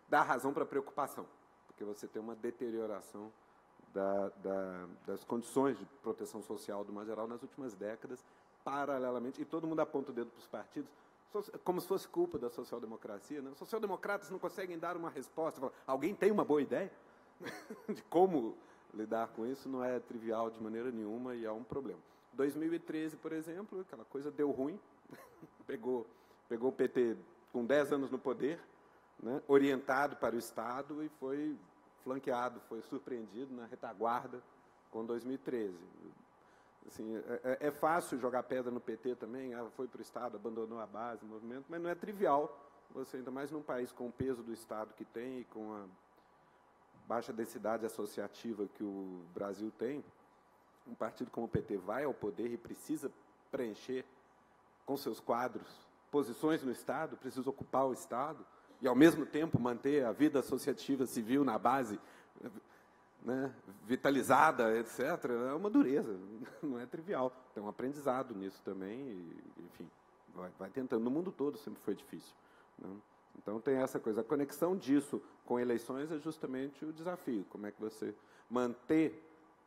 dá razão para preocupação, porque você tem uma deterioração das condições de proteção social, do modo geral, nas últimas décadas, paralelamente, e todo mundo aponta o dedo para os partidos, como se fosse culpa da social-democracia, né? Os social-democratas não conseguem dar uma resposta. Alguém tem uma boa ideia de como lidar com isso? Não é trivial de maneira nenhuma e há um problema. 2013, por exemplo, aquela coisa deu ruim, pegou o PT com 10 anos no poder, né, orientado para o Estado e foi flanqueado, foi surpreendido na retaguarda com 2013. Assim, é fácil jogar pedra no PT também, foi para o Estado, abandonou a base, o movimento, mas não é trivial, você ainda mais num país com o peso do Estado que tem e com a baixa densidade associativa que o Brasil tem, um partido como o PT vai ao poder e precisa preencher com seus quadros posições no Estado, precisa ocupar o Estado e, ao mesmo tempo, manter a vida associativa civil na base, né, vitalizada, etc., é uma dureza, não é trivial. Tem um aprendizado nisso também, e, enfim, vai tentando. No mundo todo sempre foi difícil, né? Então tem essa coisa. A conexão disso com eleições é justamente o desafio. Como é que você manter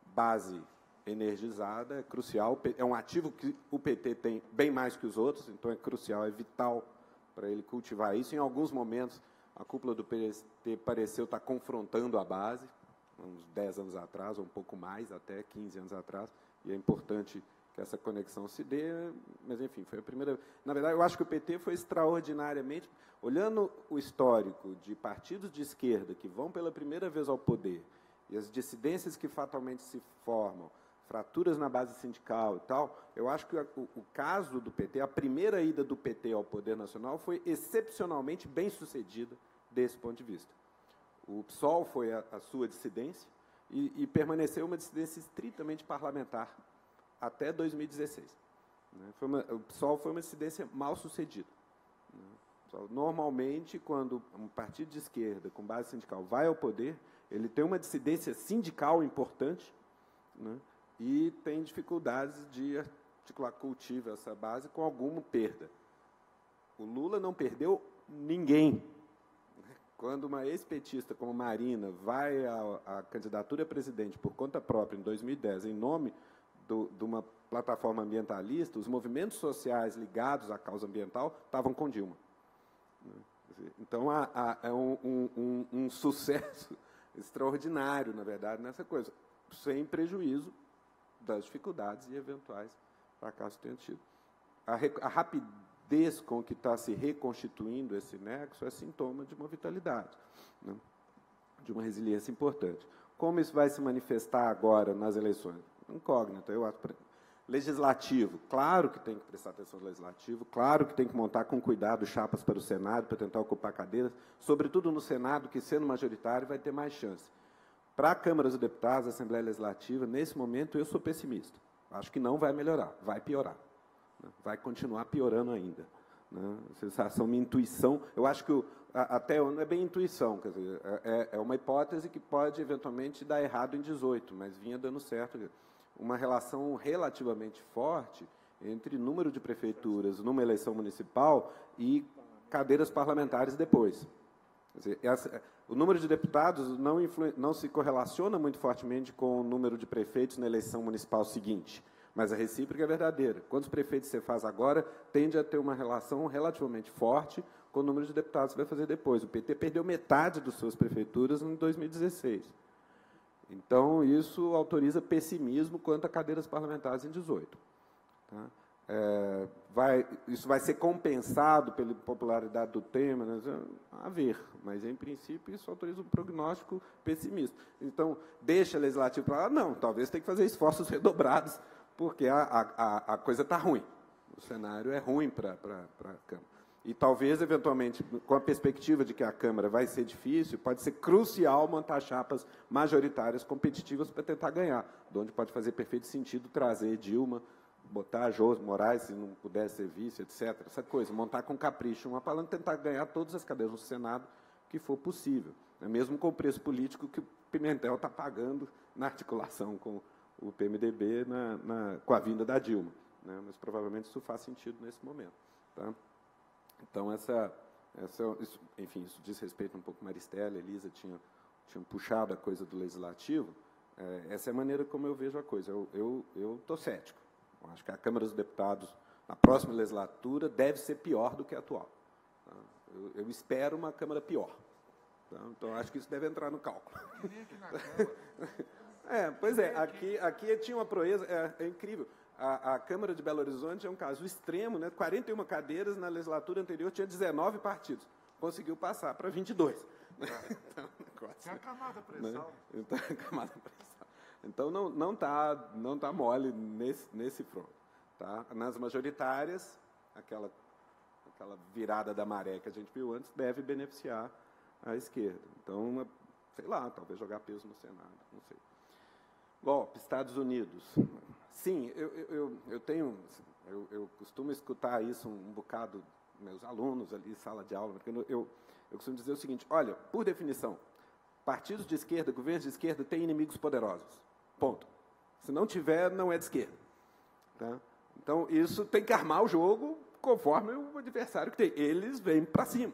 base energizada, é crucial, é um ativo que o PT tem bem mais que os outros, então é crucial, é vital para ele cultivar isso. Em alguns momentos, a cúpula do PT pareceu estar confrontando a base, uns 10 anos atrás, ou um pouco mais, até 15 anos atrás, e é importante que essa conexão se dê, mas, enfim, foi a primeira... Na verdade, eu acho que o PT foi extraordinariamente... Olhando o histórico de partidos de esquerda que vão pela primeira vez ao poder, e as dissidências que fatalmente se formam, fraturas na base sindical e tal, eu acho que o caso do PT, a primeira ida do PT ao poder nacional foi excepcionalmente bem sucedida desse ponto de vista. O PSOL foi a sua dissidência e permaneceu uma dissidência estritamente parlamentar até 2016. O PSOL foi uma dissidência mal sucedida. Normalmente, quando um partido de esquerda com base sindical vai ao poder, ele tem uma dissidência sindical importante, né, e tem dificuldades de articular cultivo essa base com alguma perda. O Lula não perdeu ninguém. Quando uma ex-petista como Marina vai à candidatura a presidente por conta própria em 2010, em nome de uma plataforma ambientalista, os movimentos sociais ligados à causa ambiental estavam com Dilma. Então, é um sucesso extraordinário, na verdade, nessa coisa, sem prejuízo das dificuldades e eventuais fracassos que tenham tido. A rapidez com que está se reconstituindo esse nexo é sintoma de uma vitalidade, né, de uma resiliência importante. Como isso vai se manifestar agora nas eleições? Incógnita, eu acho. Legislativo, claro que tem que prestar atenção no legislativo, claro que tem que montar com cuidado chapas para o Senado, para tentar ocupar cadeiras, sobretudo no Senado, que sendo majoritário vai ter mais chance. Para a Câmara dos Deputados, a Assembleia Legislativa, nesse momento eu sou pessimista. Acho que não vai melhorar, vai piorar. Né? Vai continuar piorando ainda. Né? Sensação, minha intuição, eu acho que até não é bem intuição, quer dizer, é uma hipótese que pode eventualmente dar errado em 18, mas vinha dando certo. Uma relação relativamente forte entre número de prefeituras numa eleição municipal e cadeiras parlamentares depois. Quer dizer, o número de deputados não se correlaciona muito fortemente com o número de prefeitos na eleição municipal seguinte, mas a recíproca é verdadeira. Quantos prefeitos você faz agora tende a ter uma relação relativamente forte com o número de deputados que vai fazer depois. O PT perdeu metade das suas prefeituras em 2016. Então, isso autoriza pessimismo quanto a cadeiras parlamentares em 18. Tá? Isso vai ser compensado pela popularidade do tema, né? A ver, mas, em princípio, isso autoriza um prognóstico pessimista. Então, deixa o legislativo para lá? Não, talvez tenha que fazer esforços redobrados, porque a coisa está ruim. O cenário é ruim para a Câmara. E talvez, eventualmente, com a perspectiva de que a Câmara vai ser difícil, pode ser crucial montar chapas majoritárias competitivas para tentar ganhar, de onde pode fazer perfeito sentido trazer Dilma, botar Jô Moraes, se não puder ser vice, etc. Essa coisa, montar com capricho uma palanca, tentar ganhar todas as cadeiras no Senado que for possível, né? Mesmo com o preço político que o Pimentel está pagando na articulação com o PMDB, com a vinda da Dilma. Né? Mas, provavelmente, isso faz sentido nesse momento. Tá? Então, isso, enfim, isso diz respeito um pouco a Maristela, Elisa tinham puxado a coisa do legislativo. Essa é a maneira como eu vejo a coisa. Eu estou cético. Eu acho que a Câmara dos Deputados, na próxima legislatura, deve ser pior do que a atual. Tá? Eu espero uma Câmara pior. Tá? Então, acho que isso deve entrar no cálculo. Pois é, aqui tinha uma proeza, é incrível. A Câmara de Belo Horizonte é um caso extremo, né? 41 cadeiras, na legislatura anterior tinha 19 partidos. Conseguiu passar para 22. Então, é a camada pressão. Né? Então, a camada pressão. Então, não tá mole nesse front. Tá? Nas majoritárias, aquela virada da maré que a gente viu antes deve beneficiar a esquerda. Então, sei lá, talvez jogar peso no Senado, não sei. Golpe, Estados Unidos. Sim, eu costumo escutar isso um bocado meus alunos ali, sala de aula, porque eu costumo dizer o seguinte: olha, por definição, partidos de esquerda, governos de esquerda têm inimigos poderosos. Ponto. Se não tiver, não é de esquerda. Tá? Então, isso tem que armar o jogo conforme o adversário que tem. Eles vêm para cima.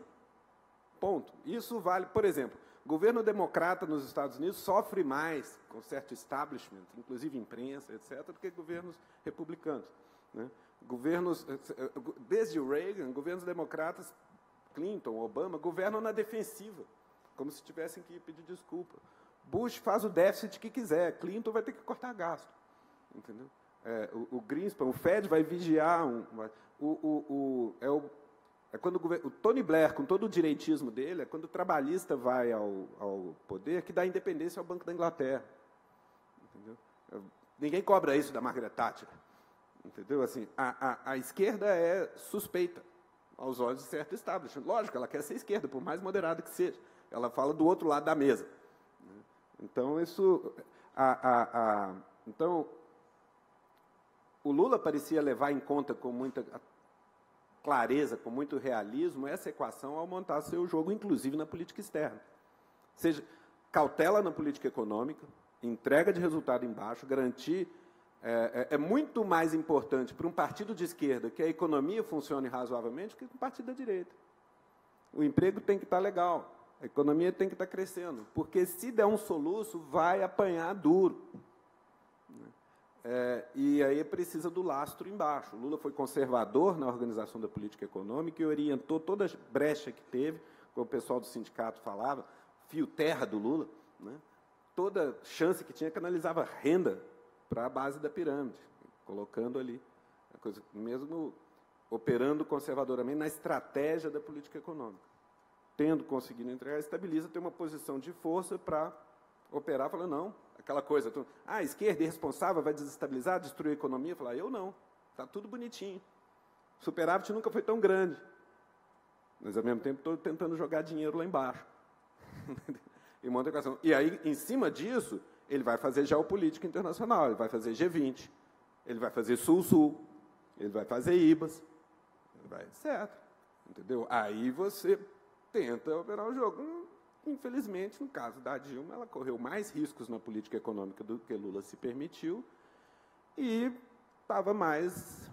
Ponto. Isso vale, por exemplo, governo democrata nos Estados Unidos sofre mais com certo establishment, inclusive imprensa, etc., do que governos republicanos, né? Governos, desde o Reagan, governos democratas, Clinton, Obama, governam na defensiva, como se tivessem que pedir desculpa. Bush faz o déficit que quiser, Clinton vai ter que cortar gasto, entendeu? O Greenspan, o Fed vai vigiar. Quando o Tony Blair, com todo o direitismo dele, é quando o trabalhista vai ao poder que dá independência ao Banco da Inglaterra. Entendeu? Ninguém cobra isso da Margaret Thatcher. Entendeu? Assim, a esquerda é suspeita aos olhos de certo establishment. Lógico, ela quer ser esquerda, por mais moderada que seja. Ela fala do outro lado da mesa. Então, isso... Então, o Lula parecia levar em conta com muita clareza, com muito realismo, essa equação ao montar seu jogo, inclusive na política externa. Ou seja, cautela na política econômica, entrega de resultado embaixo, garantir... É muito mais importante para um partido de esquerda que a economia funcione razoavelmente que para um partido da direita. O emprego tem que estar legal, a economia tem que estar crescendo, porque se der um soluço, vai apanhar duro. E aí precisa do lastro embaixo. O Lula foi conservador na organização da política econômica e orientou toda a brecha que teve, como o pessoal do sindicato falava, fio terra do Lula, né? Toda chance que tinha canalizava renda para a base da pirâmide, colocando ali, a coisa, mesmo operando conservadoramente na estratégia da política econômica. Tendo conseguido entregar, estabiliza, tem uma posição de força para operar, falando, não, aquela coisa, a esquerda irresponsável vai desestabilizar, destruir a economia, falar, eu não, está tudo bonitinho. O superávit nunca foi tão grande, mas, ao mesmo tempo, estou tentando jogar dinheiro lá embaixo. E aí, em cima disso, ele vai fazer geopolítica internacional, ele vai fazer G20, ele vai fazer Sul-Sul, ele vai fazer IBAS, certo, entendeu? Aí você tenta operar o jogo. Infelizmente, no caso da Dilma, ela correu mais riscos na política econômica do que Lula se permitiu e estava mais,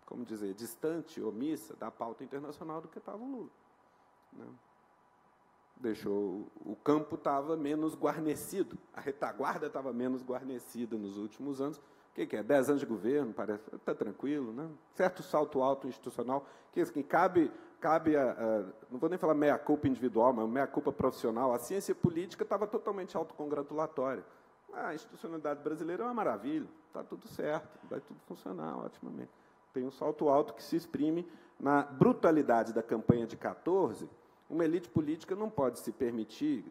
como dizer, distante, omissa da pauta internacional do que estava o Lula, né? O campo estava menos guarnecido, a retaguarda estava menos guarnecida nos últimos anos. O que é? 10 anos de governo, parece, está tranquilo, né? Certo salto alto institucional, que assim, cabe não vou nem falar meia-culpa individual, mas meia-culpa profissional. A ciência política estava totalmente autocongratulatória. A institucionalidade brasileira é uma maravilha, está tudo certo, vai tudo funcionar otimamente. Tem um salto alto que se exprime na brutalidade da campanha de 14. Uma elite política não pode se permitir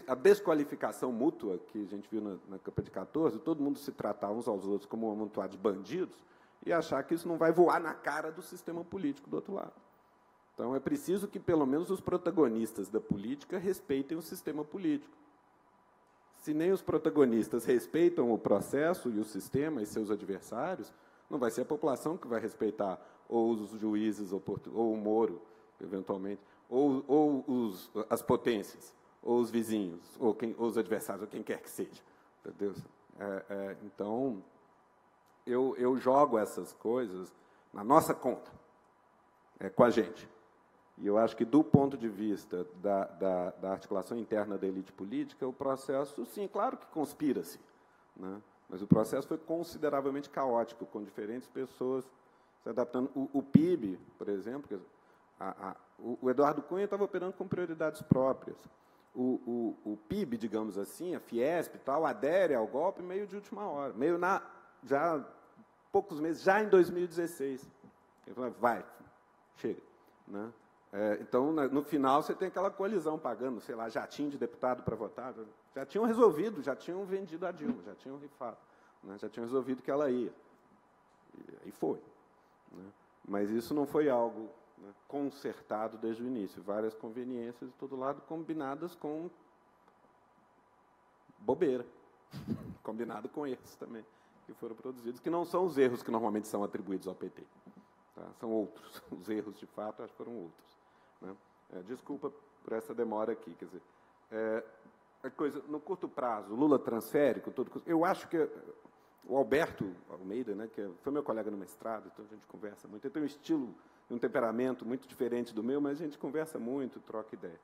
a desqualificação mútua que a gente viu na campanha de 14, todo mundo se tratar uns aos outros como um amontoado de bandidos e achar que isso não vai voar na cara do sistema político do outro lado. Então, é preciso que, pelo menos, os protagonistas da política respeitem o sistema político. Se nem os protagonistas respeitam o processo e o sistema e seus adversários, não vai ser a população que vai respeitar ou os juízes ou o Moro, eventualmente, ou as potências, ou os vizinhos, ou os adversários, ou quem quer que seja. Entendeu? Então, eu jogo essas coisas na nossa conta, com a gente. E eu acho que, do ponto de vista da articulação interna da elite política, o processo, sim, claro que conspira-se, né? Mas o processo foi consideravelmente caótico, com diferentes pessoas se adaptando. O PIB, por exemplo, o Eduardo Cunha estava operando com prioridades próprias. O PIB, digamos assim, a Fiesp e tal, adere ao golpe meio de última hora, já poucos meses, já em 2016. Ele falou, vai, chega, né? Então, no final, você tem aquela coalizão pagando, sei lá, jatinho de deputado para votar. Já tinham resolvido, já tinham vendido a Dilma, já tinham rifado, né? Já tinham resolvido que ela ia. E foi, né? Mas isso não foi algo, né, consertado desde o início. Várias conveniências de todo lado combinadas com bobeira, combinado com erros também, que foram produzidos, que não são os erros que normalmente são atribuídos ao PT. Tá? São outros. Os erros, de fato, acho que foram outros, né? Desculpa por essa demora aqui. Quer dizer, a coisa, no curto prazo, o Lula transfere, com todo, eu acho que o Alberto Almeida, né, que foi meu colega no mestrado, então a gente conversa muito. Ele tem um estilo, um temperamento muito diferente do meu, mas a gente conversa muito, troca ideia.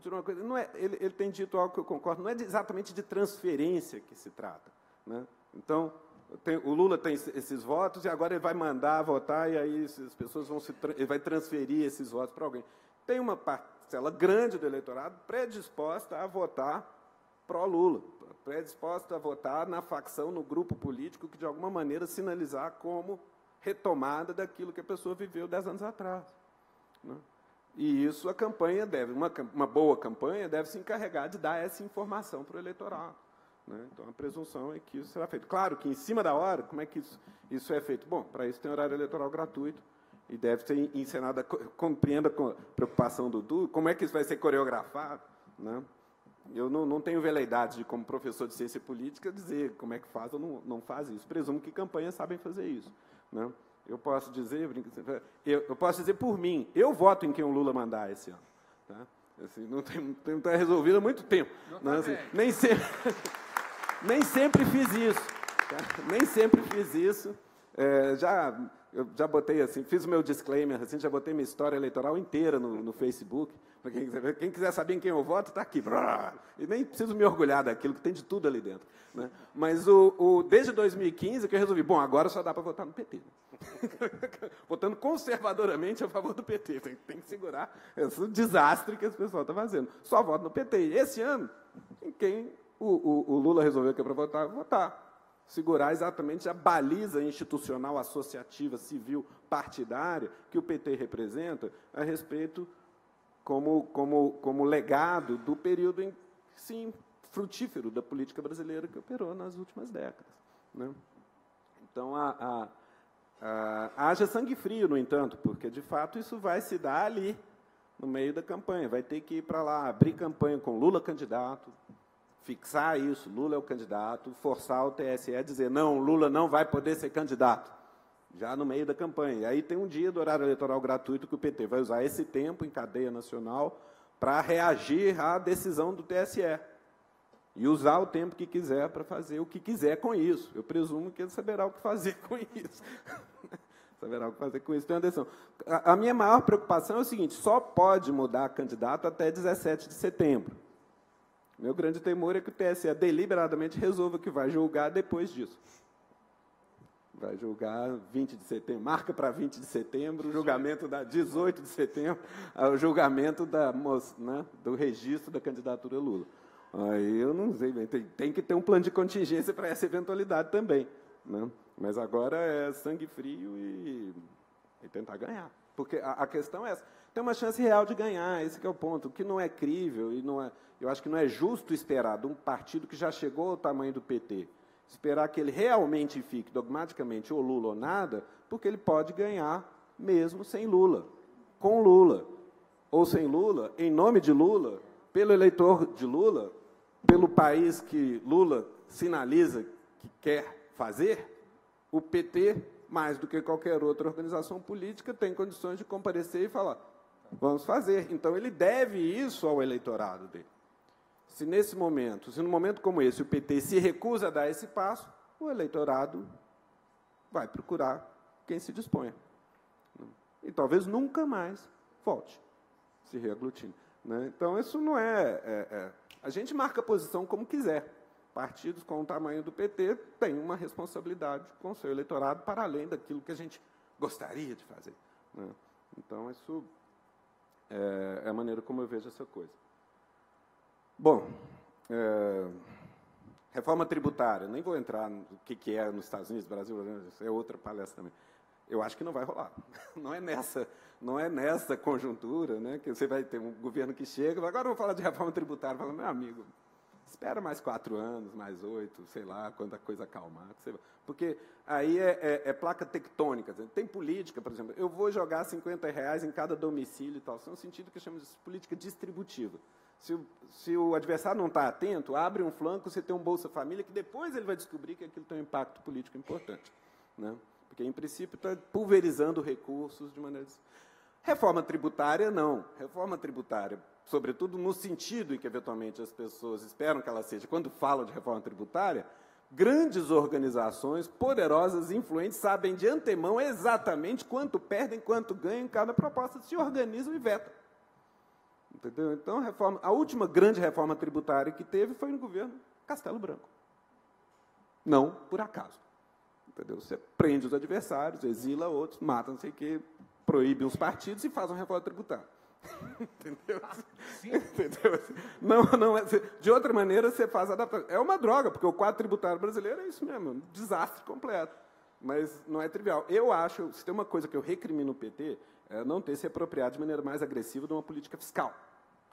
Uma coisa, não é, ele tem dito algo que eu concordo, não é exatamente de transferência que se trata. Né? Então, o Lula tem esses votos e agora ele vai mandar votar e aí as pessoas ele vai transferir esses votos para alguém. Tem uma parcela grande do eleitorado predisposta a votar pró-Lula, predisposta a votar na facção, no grupo político que, de alguma maneira, sinalizar como retomada daquilo que a pessoa viveu 10 anos atrás. Né? E isso a campanha uma boa campanha deve se encarregar de dar essa informação para o eleitorado. Né? Então, a presunção é que isso será feito. Claro que, em cima da hora, como é que isso é feito? Bom, para isso tem horário eleitoral gratuito e deve ser encenado, compreenda com a preocupação do Dudu, como é que isso vai ser coreografado. Né? Eu não tenho veleidade de, como professor de ciência política, dizer como é que faz ou não faz isso. Presumo que campanhas sabem fazer isso. Né? Eu posso dizer por mim, eu voto em quem o Lula mandar esse ano. Tá? Assim, não está resolvido há muito tempo. Né? Assim, nem sempre fiz isso. Tá? Nem sempre fiz isso. Eu já botei assim, fiz o meu disclaimer, assim, já botei minha história eleitoral inteira no Facebook. Para quem quiser saber em quem eu voto, está aqui. E nem preciso me orgulhar daquilo, que tem de tudo ali dentro. Né? Mas desde 2015 que eu resolvi, bom, agora só dá para votar no PT. Votando conservadoramente a favor do PT. Tem que segurar esse desastre que esse pessoal está fazendo. Só voto no PT. E esse ano, em quem o Lula resolveu que é para votar, votar. Segurar exatamente a baliza institucional, associativa, civil, partidária que o PT representa a respeito como legado do período, sim, frutífero da política brasileira que operou nas últimas décadas. Né? Então, haja sangue frio, no entanto, porque, de fato, isso vai se dar ali, no meio da campanha. Vai ter que ir para lá, abrir campanha com Lula candidato, fixar isso, Lula é o candidato, forçar o TSE a dizer, não, Lula não vai poder ser candidato, já no meio da campanha. E aí tem um dia do horário eleitoral gratuito que o PT vai usar esse tempo em cadeia nacional para reagir à decisão do TSE. E usar o tempo que quiser para fazer o que quiser com isso. Eu presumo que ele saberá o que fazer com isso. Saberá o que fazer com isso. Tem uma decisão. A minha maior preocupação é o seguinte, só pode mudar candidato até 17 de setembro. Meu grande temor é que o TSE deliberadamente resolva que vai julgar depois disso. Vai julgar 20 de setembro, marca para 20 de setembro, o julgamento da 18 de setembro, o julgamento do registro da candidatura Lula. Aí eu não sei, tem que ter um plano de contingência para essa eventualidade também. Né? Mas agora é sangue frio e tentar ganhar. Porque a questão é essa. Tem uma chance real de ganhar, esse que é o ponto. O que não é crível, e não é, eu acho que não é justo esperar de um partido que já chegou ao tamanho do PT, esperar que ele realmente fique dogmaticamente ou Lula ou nada, porque ele pode ganhar mesmo sem Lula, com Lula, ou sem Lula, em nome de Lula, pelo eleitor de Lula, pelo país que Lula sinaliza que quer fazer, o PT, mais do que qualquer outra organização política, tem condições de comparecer e falar, vamos fazer. Então, ele deve isso ao eleitorado dele. Se nesse momento, se num momento como esse, o PT se recusa a dar esse passo, o eleitorado vai procurar quem se disponha. E talvez nunca mais volte, se reaglutine. Né? Então, isso não a gente marca a posição como quiser. Partidos com o tamanho do PT têm uma responsabilidade com o seu eleitorado para além daquilo que a gente gostaria de fazer. Né? Então, isso é a maneira como eu vejo essa coisa. Bom, reforma tributária. Nem vou entrar no que é nos Estados Unidos, Brasil, isso é outra palestra também. Eu acho que não vai rolar. Não é nessa conjuntura, né, que você vai ter um governo que chega, agora eu vou falar de reforma tributária, fala, meu amigo, espera mais 4 anos, mais 8, sei lá, quando a coisa acalmar. Porque aí é placa tectônica. Tem política, por exemplo, eu vou jogar R$50 em cada domicílio e tal. Isso é um sentido que chamamos de política distributiva. Se o adversário não está atento, abre um flanco, você tem um Bolsa Família, que depois ele vai descobrir que aquilo tem um impacto político importante. Né? Porque, em princípio, está pulverizando recursos de maneira... Reforma tributária, não. Reforma tributária, sobretudo no sentido em que, eventualmente, as pessoas esperam que ela seja, quando falam de reforma tributária, grandes organizações, poderosas, influentes, sabem de antemão exatamente quanto perdem, quanto ganham em cada proposta, se organizam e vetam. Entendeu? Então, a última grande reforma tributária que teve foi no governo Castelo Branco. Não por acaso. Entendeu? Você prende os adversários, exila outros, mata não sei o quê, proíbe uns partidos e faz uma reforma tributária. Entendeu? Entendeu? Não, de outra maneira, você faz adaptação. É uma droga, porque o quadro tributário brasileiro é isso mesmo, um desastre completo. Mas não é trivial. Eu acho, se tem uma coisa que eu recrimino o PT, é não ter se apropriado de maneira mais agressiva de uma política fiscal,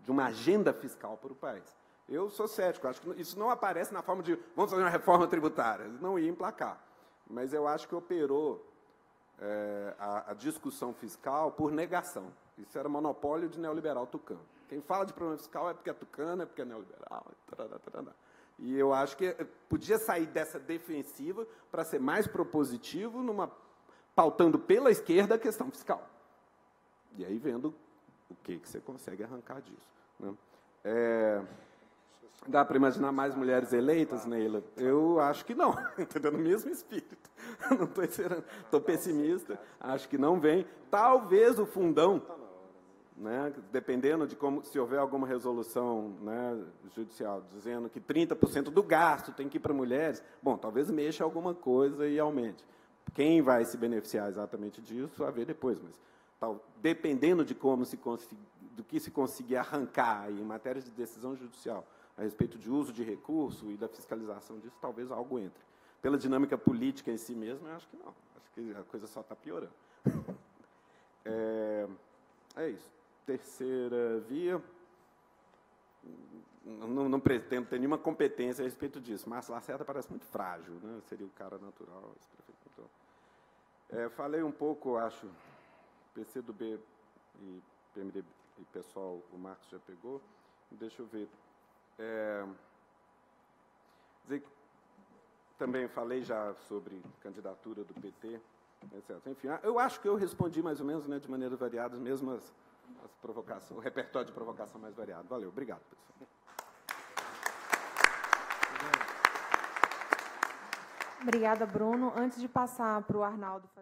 de uma agenda fiscal para o país. Eu sou cético, acho que isso não aparece na forma de vamos fazer uma reforma tributária, não ia emplacar. Mas eu acho que operou a discussão fiscal por negação. Isso era monopólio de neoliberal tucano. Quem fala de problema fiscal é porque é tucano, é porque é neoliberal. E eu acho que podia sair dessa defensiva para ser mais propositivo, pautando pela esquerda a questão fiscal. E aí vendo o que você consegue arrancar disso. Né? Dá para imaginar mais mulheres eleitas, Neila? Eu acho que não, entendeu? No mesmo espírito. Não estou pessimista, acho que não vem. Talvez o fundão, né, dependendo de se houver alguma resolução, né, judicial dizendo que 30% do gasto tem que ir para mulheres, bom, talvez mexa alguma coisa e aumente. Quem vai se beneficiar exatamente disso, a ver depois, mas dependendo de do que se conseguir arrancar aí, em matéria de decisão judicial a respeito de uso de recurso e da fiscalização disso, talvez algo entre. Pela dinâmica política em si mesmo, eu acho que não. Acho que a coisa só está piorando. É isso. Terceira via. Não pretendo ter nenhuma competência a respeito disso. Márcio Lacerda parece muito frágil, né? Seria o cara natural. Falei um pouco, acho, PCdoB e PMDB e pessoal, o Marcos já pegou. Deixa eu ver. Também falei já sobre candidatura do PT, etc. Enfim, eu acho que eu respondi mais ou menos, né, de maneira variada, mesmo as provocações, o repertório de provocação mais variado. Valeu, obrigado, pessoal. Obrigada, Bruno. Antes de passar para o Arnaldo fazer